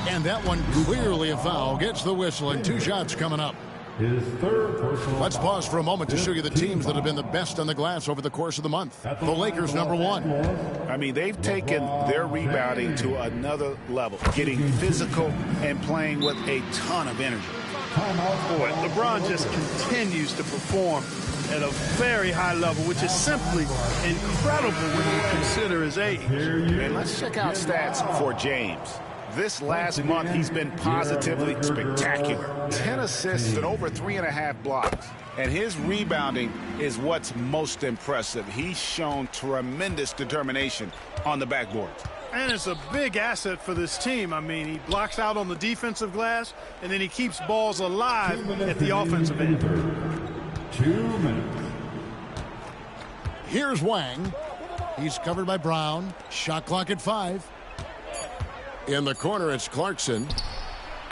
And that one clearly a foul. Gets the whistle and 2 shots coming up. His third personal. Let's pause for a moment to show you the teams that have been the best on the glass over the course of the month. The Lakers, number 1. I mean, they've taken their rebounding to another level, getting physical and playing with a ton of energy. Boy, LeBron just continues to perform at a very high level, which is simply incredible when you consider his age. And let's check out stats for James. This last month, he's been positively spectacular. 10 assists and over 3.5 blocks. And his rebounding is what's most impressive. He's shown tremendous determination on the backboards. And it's a big asset for this team. I mean, he blocks out on the defensive glass, and then he keeps balls alive at the offensive end. 2 minutes. Here's Wang. He's covered by Brown. Shot clock at 5. In the corner, it's Clarkson.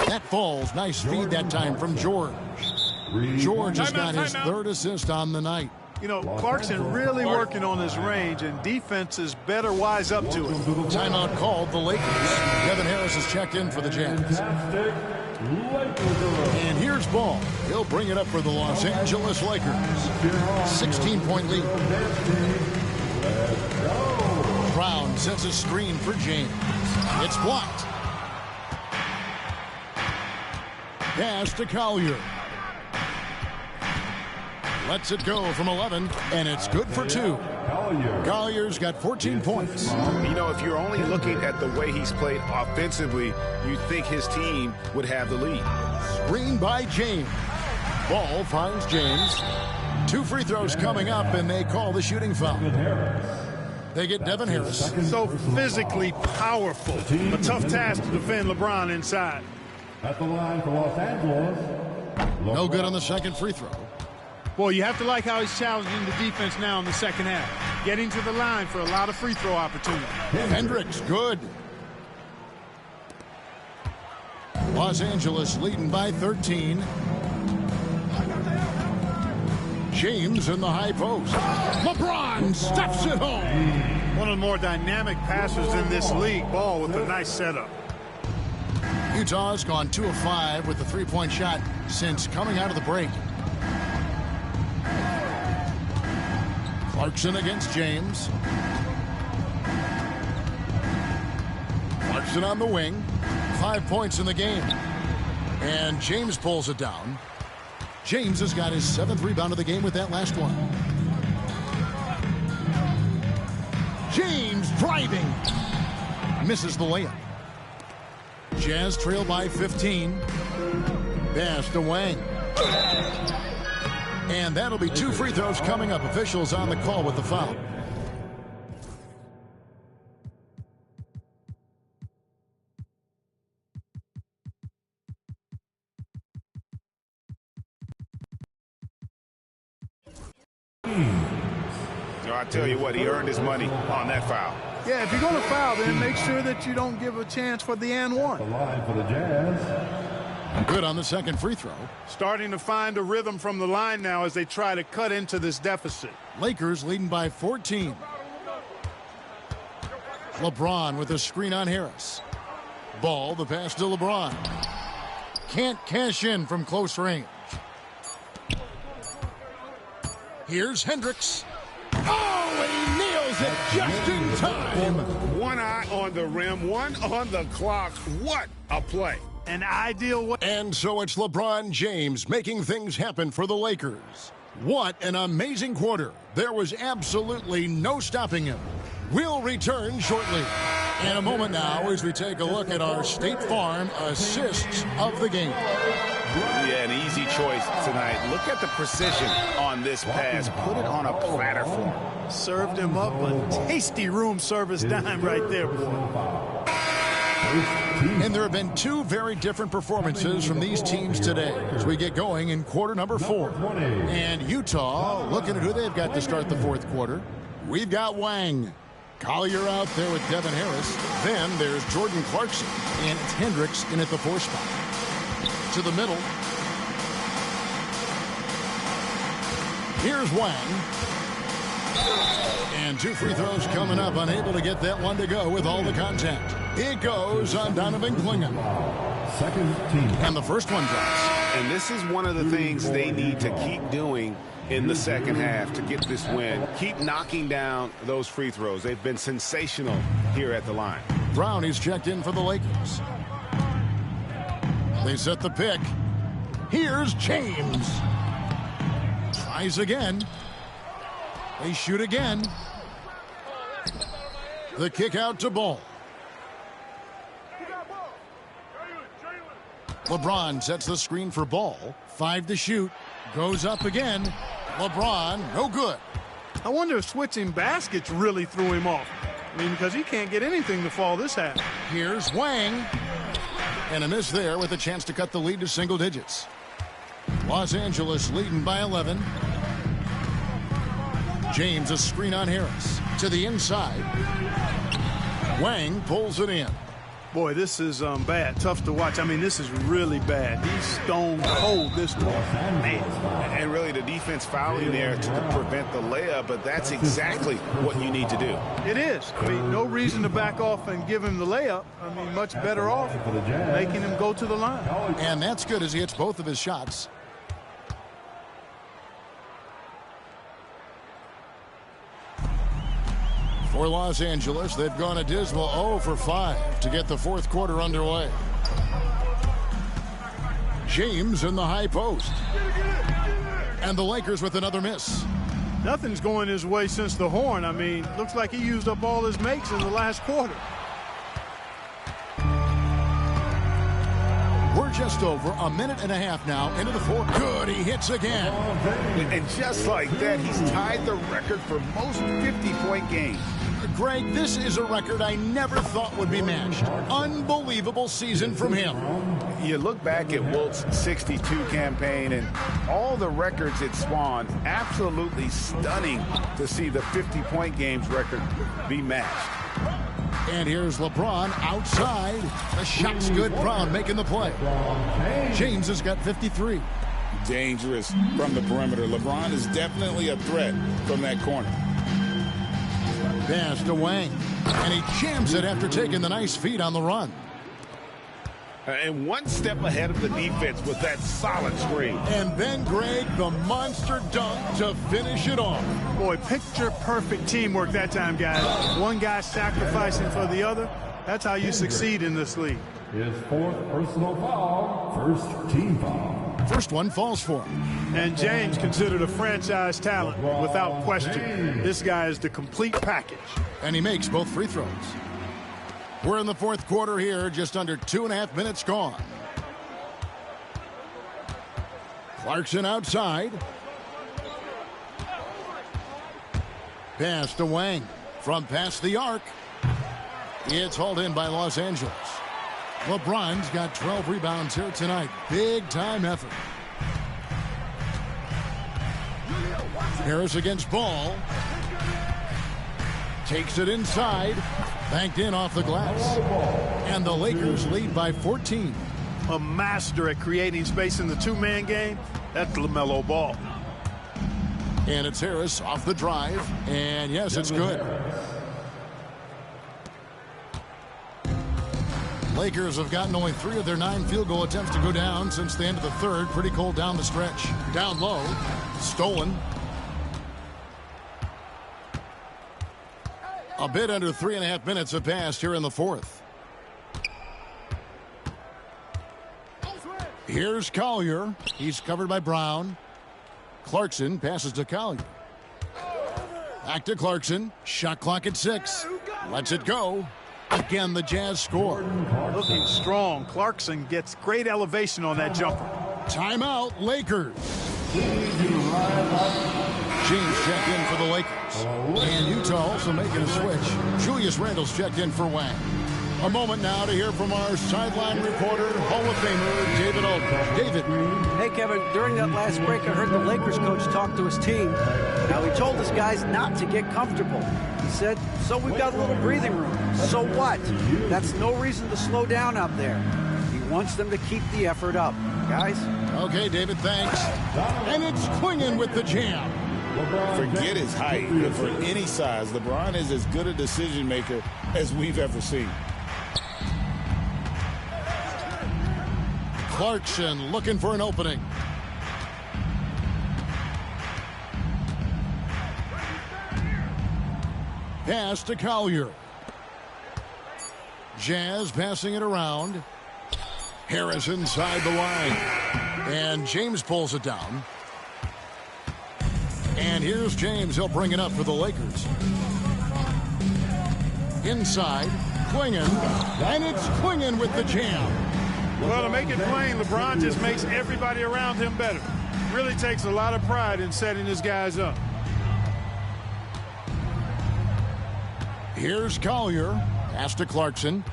That falls. Nice feed that time from George. George has got his third assist on the night. You know, Clarkson really working on his range, and defenses better wise up to it. Timeout called the Lakers. Kevin Harris has checked in for the Jazz. And here's Ball. He'll bring it up for the Los Angeles Lakers. 16-point lead. Brown sets a screen for James. It's blocked. Pass to Collier. Lets it go from 11, and it's good for 2. Collier's got 14 points. You know, if you're only looking at the way he's played offensively, you'd think his team would have the lead. Screen by James. Ball finds James. 2 free throws coming up, and they call the shooting foul. They get Devin Harris. So physically powerful. A tough task to defend LeBron inside. At the line for Los Angeles. No good on the second free throw. Boy, you have to like how he's challenging the defense now in the second half. Getting to the line for a lot of free throw opportunities. Hendricks, good. Los Angeles leading by 13. James in the high post. LeBron steps it home. One of the more dynamic passers in this league. Ball with a nice setup. Utah's gone 2 of 5 with the three-point shot since coming out of the break. Clarkson against James. Clarkson on the wing. 5 points in the game. And James pulls it down. James has got his 7th rebound of the game with that last one. James driving. Misses the layup. Jazz trail by 15. Pass to Wang. And that'll be 2 free throws coming up. Officials on the call with the foul. I tell you what, he earned his money on that foul. Yeah, if you're going to foul, then make sure that you don't give a chance for the and one. The line for the Jazz. Good on the second free throw. Starting to find a rhythm from the line now as they try to cut into this deficit. Lakers leading by 14. LeBron with a screen on Harris. Ball, the pass to LeBron. Can't cash in from close range. Here's Hendricks. Oh, he nails it just in time. One eye on the rim, one on the clock. What a play. An ideal way. And so it's LeBron James making things happen for the Lakers. What an amazing quarter. There was absolutely no stopping him. We'll return shortly. In a moment now as we take a look at our State Farm assists of the game. Yeah, an easy choice tonight. Look at the precision on this pass. Put it on a platter for him. Served him up a tasty room service dime right there, boy. And there have been 2 very different performances from these teams today as we get going in quarter number 4. And Utah, looking at who they've got to start the 4th quarter. We've got Wang. Collier out there with Devin Harris. Then there's Jordan Clarkson. And it's Hendricks in at the 4 spot. To the middle. Here's Wang. And 2 free throws coming up. Unable to get that one to go with all the contact. It goes on Donovan Klingham. Second team. And the first one drops. And this is one of the things they need to keep doing in the second half to get this win. Keep knocking down those free throws. They've been sensational here at the line. Brown is checked in for the Lakers. They set the pick. Here's James. Tries again. They shoot again. The kick out to Ball. LeBron sets the screen for Ball. 5 to shoot. Goes up again. LeBron, no good. I wonder if switching baskets really threw him off. I mean, because he can't get anything to fall this half. Here's Wang. And a miss there with a chance to cut the lead to single digits. Los Angeles leading by 11. James a screen on Harris. To the inside. Wang pulls it in. Boy, this is bad. Tough to watch. I mean, this is really bad. He's stone cold this one. Man. And really the defense fouling there to prevent the layup, but that's exactly what you need to do. It is. I mean, no reason to back off and give him the layup. I mean, much better off making him go to the line. And that's good as he hits both of his shots. For Los Angeles, they've gone a dismal 0 for 5 to get the 4th quarter underway. James in the high post. And the Lakers with another miss. Nothing's going his way since the horn. I mean, looks like he used up all his makes in the last quarter. We're just over a minute and a half now into the fourth. Good, he hits again. And just like that, he's tied the record for most 50-point games. Greg, this is a record I never thought would be matched. Unbelievable season from him. You look back at Wilt's 62 campaign and all the records it spawned, absolutely stunning to see the 50-point games record be matched. And here's LeBron outside. The shot's good. Brown making the play. James has got 53. Dangerous from the perimeter. LeBron is definitely a threat from that corner. Pass to Wang. And he jams it after taking the nice feed on the run. And one step ahead of the defense with that solid screen. And then, Greg, the monster dunk to finish it off. Boy, picture-perfect teamwork that time, guys. One guy sacrificing for the other. That's how you succeed in this league. His fourth personal foul, first team foul. First one falls for him. And James considered a franchise talent without question. This guy is the complete package. And he makes both free throws. We're in the fourth quarter here, just under 2.5 minutes gone. Clarkson outside. Pass to Wang from past the arc. It's hauled in by Los Angeles. LeBron's got 12 rebounds here tonight. Big time effort. Harris against Ball. Takes it inside. Banked in off the glass. And the Lakers lead by 14. A master at creating space in the two-man game. That's LaMelo Ball. And it's Harris off the drive. And yes, it's good. Lakers have gotten only 3 of their 9 field goal attempts to go down since the end of the third. Pretty cold down the stretch. Down low. Stolen. A bit under 3.5 minutes have passed here in the fourth. Here's Collier. He's covered by Brown. Clarkson passes to Collier. Back to Clarkson. Shot clock at 6. Lets it go. Again, the Jazz score. Looking strong. Clarkson gets great elevation on that jumper. Timeout, Lakers. James checked in for the Lakers. And Utah also making a switch. Julius Randle's checked in for Wang. A moment now to hear from our sideline reporter, Hall of Famer, David Aldridge. David. Hey, Kevin, during that last break, I heard the Lakers coach talk to his team. Now, he told his guys not to get comfortable. He said, so we've got a little breathing room. So what? That's no reason to slow down out there. He wants them to keep the effort up. Guys? Okay, David, thanks. And it's Klingon with the jam. Forget his height. But for any size, LeBron is as good a decision maker as we've ever seen. Clarkson looking for an opening. Pass to Collier. Jazz passing it around. Harris inside the line. And James pulls it down. And here's James. He'll bring it up for the Lakers. Inside, Klingon. And it's Klingon with the jam. Well, to make it plain, LeBron just makes everybody around him better. Really takes a lot of pride in setting his guys up. Here's Collier. Pass to Clarkson.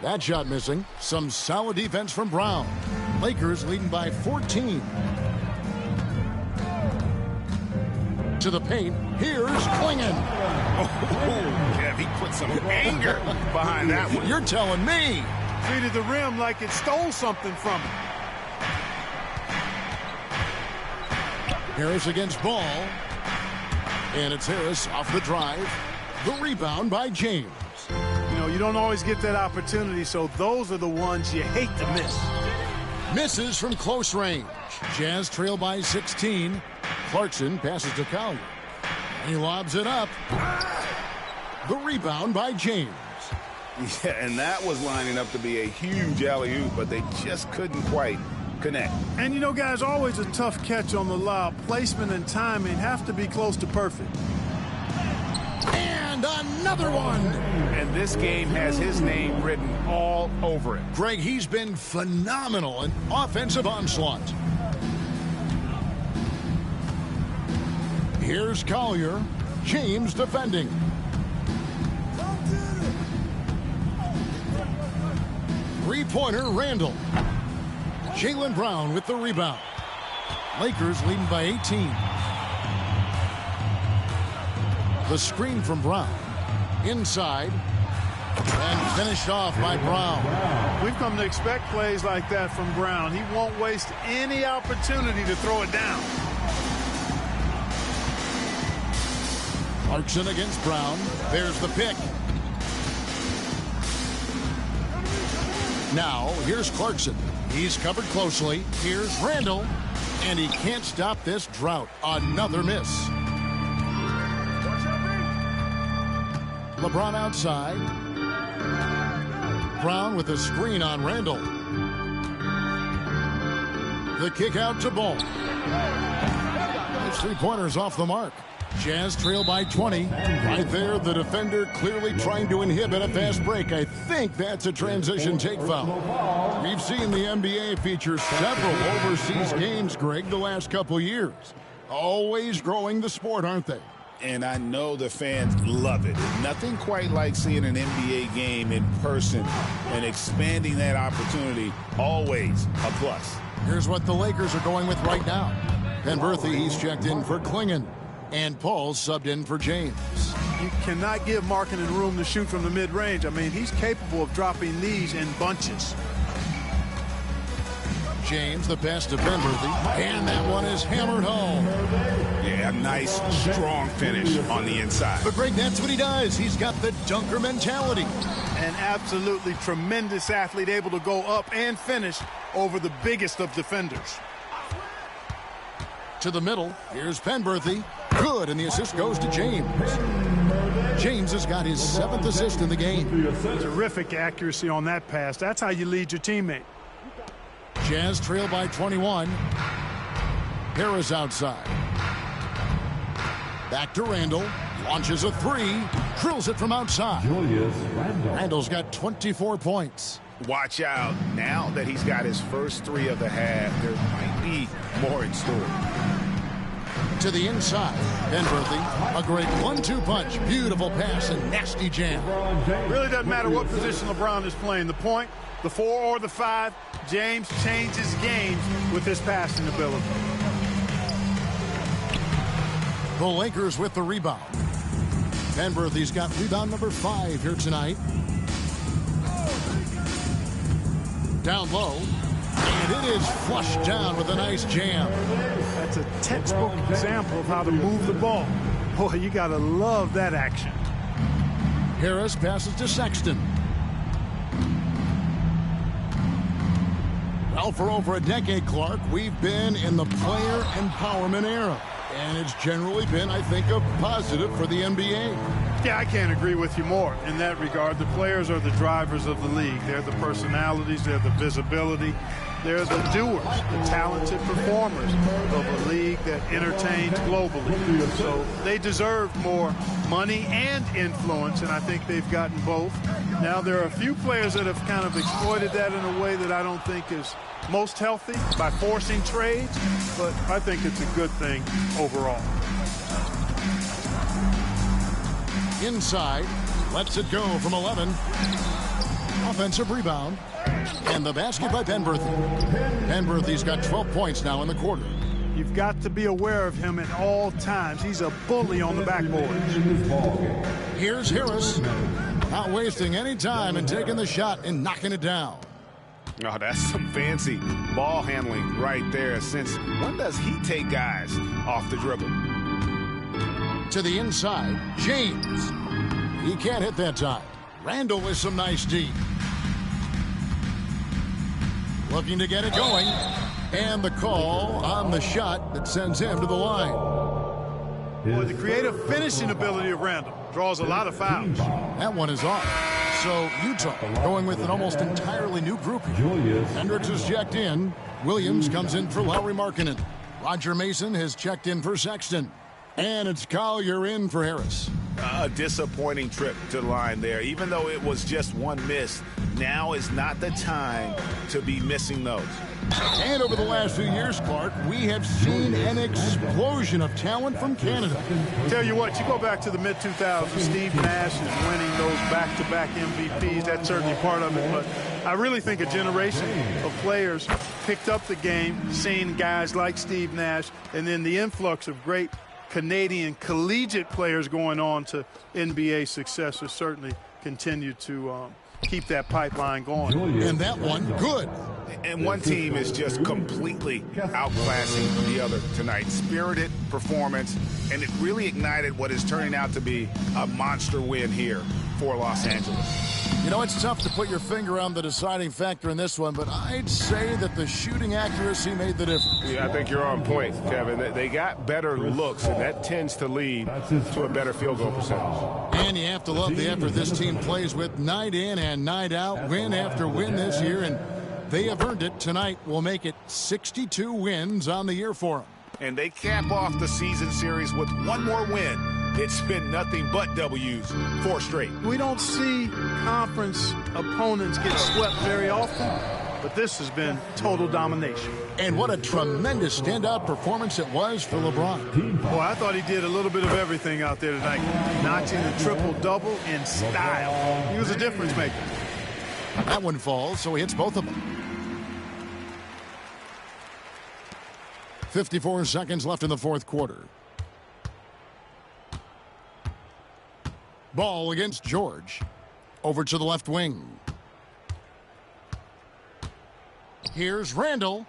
That shot missing. Some solid defense from Brown. Lakers leading by 14. To the paint. Here's Klingon. Oh, Kev, he put some anger behind that one. You're telling me. Treated the rim like it stole something from him. Harris against Ball. And it's Harris off the drive. The rebound by James. You know, you don't always get that opportunity, so those are the ones you hate to miss. Misses from close range. Jazz trail by 16. Clarkson passes to Collier. He lobs it up. The rebound by James. Yeah, and that was lining up to be a huge alley-oop, but they just couldn't quite connect. And, you know, guys, always a tough catch on the lob. Placement and timing have to be close to perfect. And another one. And this game has his name written all over it. Greg, he's been phenomenal in offensive onslaught. Here's Collier. James defending. Three-pointer, Randall. Jaylen Brown with the rebound. Lakers leading by 18. The screen from Brown. Inside. And finished off by Brown. We've come to expect plays like that from Brown. He won't waste any opportunity to throw it down. Clarkson against Brown. There's the pick. Now, here's Clarkson. He's covered closely. Here's Randall. And he can't stop this drought. Another miss. LeBron outside. Brown with a screen on Randall. The kick out to Ball. His three-pointers off the mark. Jazz trail by 20. Right there, the defender clearly trying to inhibit a fast break. I think that's a transition take foul. We've seen the NBA feature several overseas games, Greg, the last couple years. Always growing the sport, aren't they? And I know the fans love it. Nothing quite like seeing an NBA game in person and expanding that opportunity. Always a plus. Here's what the Lakers are going with right now. Penberthy, he's checked in for Klingon. And Paul's subbed in for James. You cannot give Markkanen room to shoot from the mid-range. I mean, he's capable of dropping these in bunches. James, the pass to Penberthy. And that one is hammered home. Yeah, nice, strong finish on the inside. But Greg, that's what he does. He's got the dunker mentality. An absolutely tremendous athlete, able to go up and finish over the biggest of defenders. To the middle, here's Penberthy. Good, and the assist goes to James. James has got his 7th assist in the game. Terrific accuracy on that pass. That's how you lead your teammate. Jazz trail by 21. Harris outside. Back to Randall. Launches a three. Drills it from outside. Randall's got 24 points. Watch out. Now that he's got his first three of the half, there might be more in store. To the inside. Penberthy, a great 1-2 punch. Beautiful pass and nasty jam. Really doesn't matter what position LeBron is playing. The point, the 4 or the 5, James changes games with his passing ability. The Lakers with the rebound. Penberthy's got rebound number 5 here tonight. Down low. And it is flushed down with a nice jam. That's a textbook example of how to move the ball. Boy, you got to love that action. Harris passes to Sexton. Well, for over a decade, Clark, we've been in the player empowerment era. And it's generally been, I think, a positive for the NBA. Yeah, I can't agree with you more in that regard. The players are the drivers of the league. They're the personalities. They're the visibility. They're the doers, the talented performers of a league that entertains globally. So they deserve more money and influence, and I think they've gotten both. Now, there are a few players that have kind of exploited that in a way that I don't think is most healthy by forcing trades, but I think it's a good thing overall. Inside, lets it go from 11. Offensive rebound. And the basket by Penberthy. Penberthy's got 12 points now in the quarter. You've got to be aware of him at all times. He's a bully on the backboard. Here's Harris. Not wasting any time and taking the shot and knocking it down. Oh, that's some fancy ball handling right there. Since when does he take guys off the dribble? To the inside, James. He can't hit that time. Randall with some nice D. looking to get it going. And the call on the shot that sends him to the line. Boy, the creative finishing ability of Randall draws a lot of fouls. That one is off. So Utah going with an almost entirely new group. Hendricks is checked in. Williams comes in for Lauri Markkanen. Roger Mason has checked in for Sexton. And it's Collier in for Harris. A disappointing trip to the line there. Even though it was just one miss, now is not the time to be missing those. And over the last few years, Clark, we have seen an explosion of talent from Canada. Tell you what, you go back to the mid-2000s, Steve Nash is winning those back-to-back MVPs. That's certainly part of it. But I really think a generation of players picked up the game, seeing guys like Steve Nash, and then the influx of great Canadian collegiate players going on to NBA success has certainly continued to keep that pipeline going. And that one, good. And one team is just completely outclassing the other tonight. Spirited performance, and it really ignited what is turning out to be a monster win here for Los Angeles. You know, it's tough to put your finger on the deciding factor in this one, but I'd say that the shooting accuracy made the difference. Yeah, I think you're on point, Kevin. They got better looks, and that tends to lead to a better field goal percentage. And you have to love the effort this team plays with night in and night out, win after win this year, and they have earned it. Tonight will make it 62 wins on the year for them. And they cap off the season series with one more win. It's been nothing but W's, 4 straight. We don't see conference opponents get swept very often, but this has been total domination. And what a tremendous standout performance it was for LeBron. Boy, I thought he did a little bit of everything out there tonight, notching the triple-double in style. He was a difference maker. That one falls, so he hits both of them. 54 seconds left in the fourth quarter. Ball against George. Over to the left wing. Here's Randall.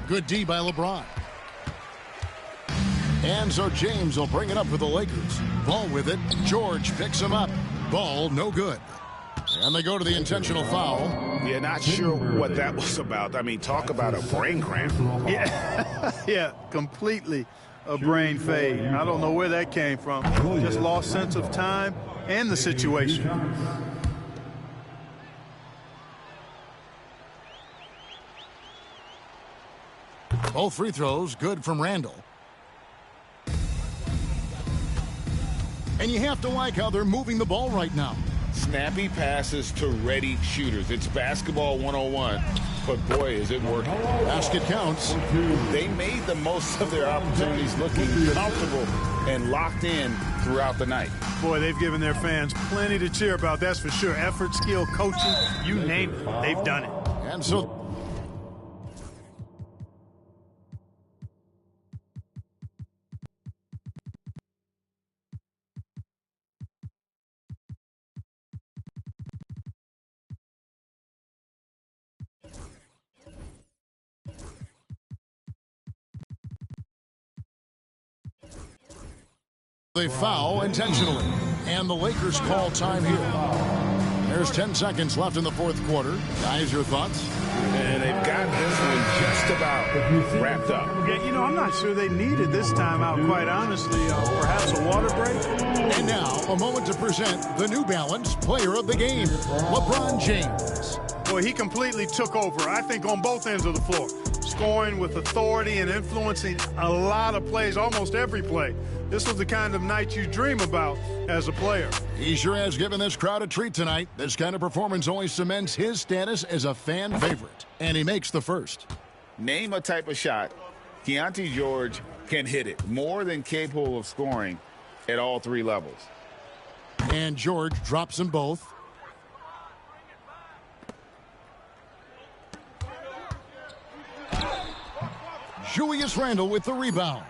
Good D by LeBron. And so James will bring it up for the Lakers. Ball with it. George picks him up. Ball no good. And they go to the intentional foul. Yeah, not sure what that was about. I mean, talk about a brain cramp. Yeah, completely a brain fade. I don't know where that came from. Just lost sense of time and the situation. Both free throws good from Randall. And you have to like how they're moving the ball right now. Snappy passes to ready shooters. It's basketball 101, but boy, is it working. Basket counts. They made the most of their opportunities, looking comfortable and locked in throughout the night. Boy, they've given their fans plenty to cheer about, that's for sure. Effort, skill, coaching, you name it, they've done it. And so they foul intentionally, and the Lakers call time here. There's 10 seconds left in the fourth quarter. Guys, your thoughts? And they've got this one just about wrapped up. Yeah, you know, I'm not sure they needed this timeout, quite honestly. Perhaps a water break. And now, a moment to present the New Balance Player of the Game, LeBron James. Boy, he completely took over, I think, on both ends of the floor. Scoring with authority and influencing a lot of plays, almost every play. This was the kind of night you dream about as a player. He sure has given this crowd a treat tonight. This kind of performance only cements his status as a fan favorite. And he makes the first. Name a type of shot Keontae George can hit it, more than capable of scoring at all 3 levels. And George drops them both. Julius Randle with the rebound.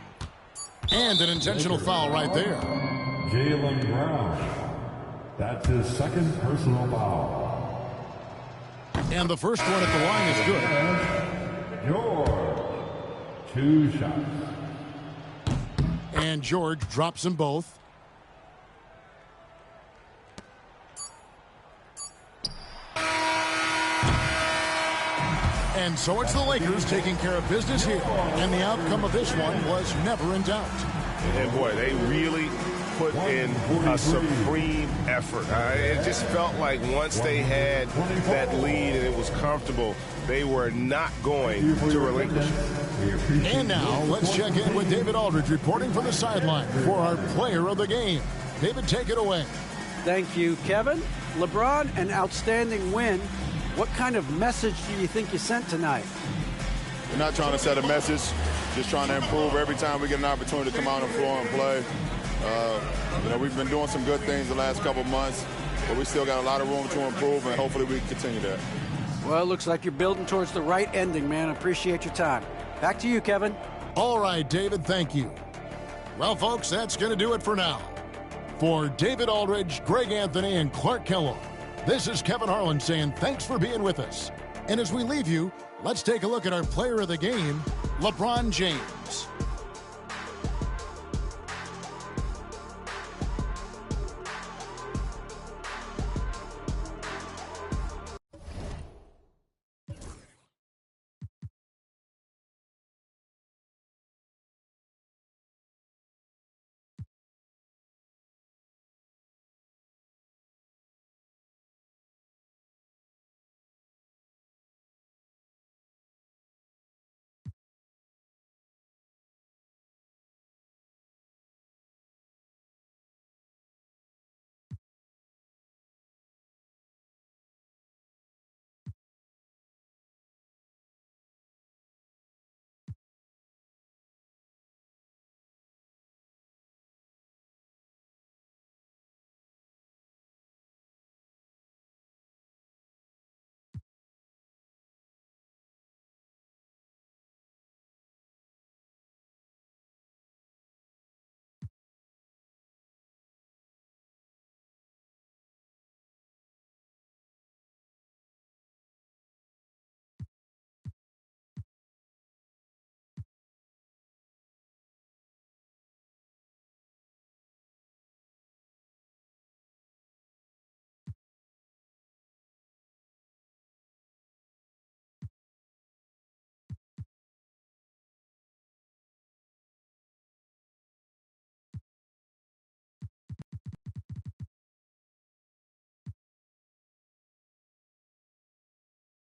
And an intentional foul right there. Jaylen Brown. That's his second personal foul. And the first one at the line is good. George. 2 shots. And George drops them both. And so it's the Lakers taking care of business here. And the outcome of this one was never in doubt. And boy, they really put in a supreme effort. It just felt like once they had that lead and it was comfortable, they were not going to relinquish it. And now let's check in with David Aldridge reporting from the sideline for our player of the game. David, take it away. Thank you, Kevin. LeBron, an outstanding win. What kind of message do you think you sent tonight? We're not trying to set a message, just trying to improve every time we get an opportunity to come out on the floor and play. We've been doing some good things the last couple months, but we still got a lot of room to improve, and hopefully we can continue that. Well, it looks like you're building towards the right ending, man. I appreciate your time. Back to you, Kevin. All right, David, thank you. Well, folks, that's going to do it for now. For David Aldridge, Greg Anthony, and Clark Kellogg, this is Kevin Harlan saying thanks for being with us. And as we leave you, let's take a look at our player of the game, LeBron James.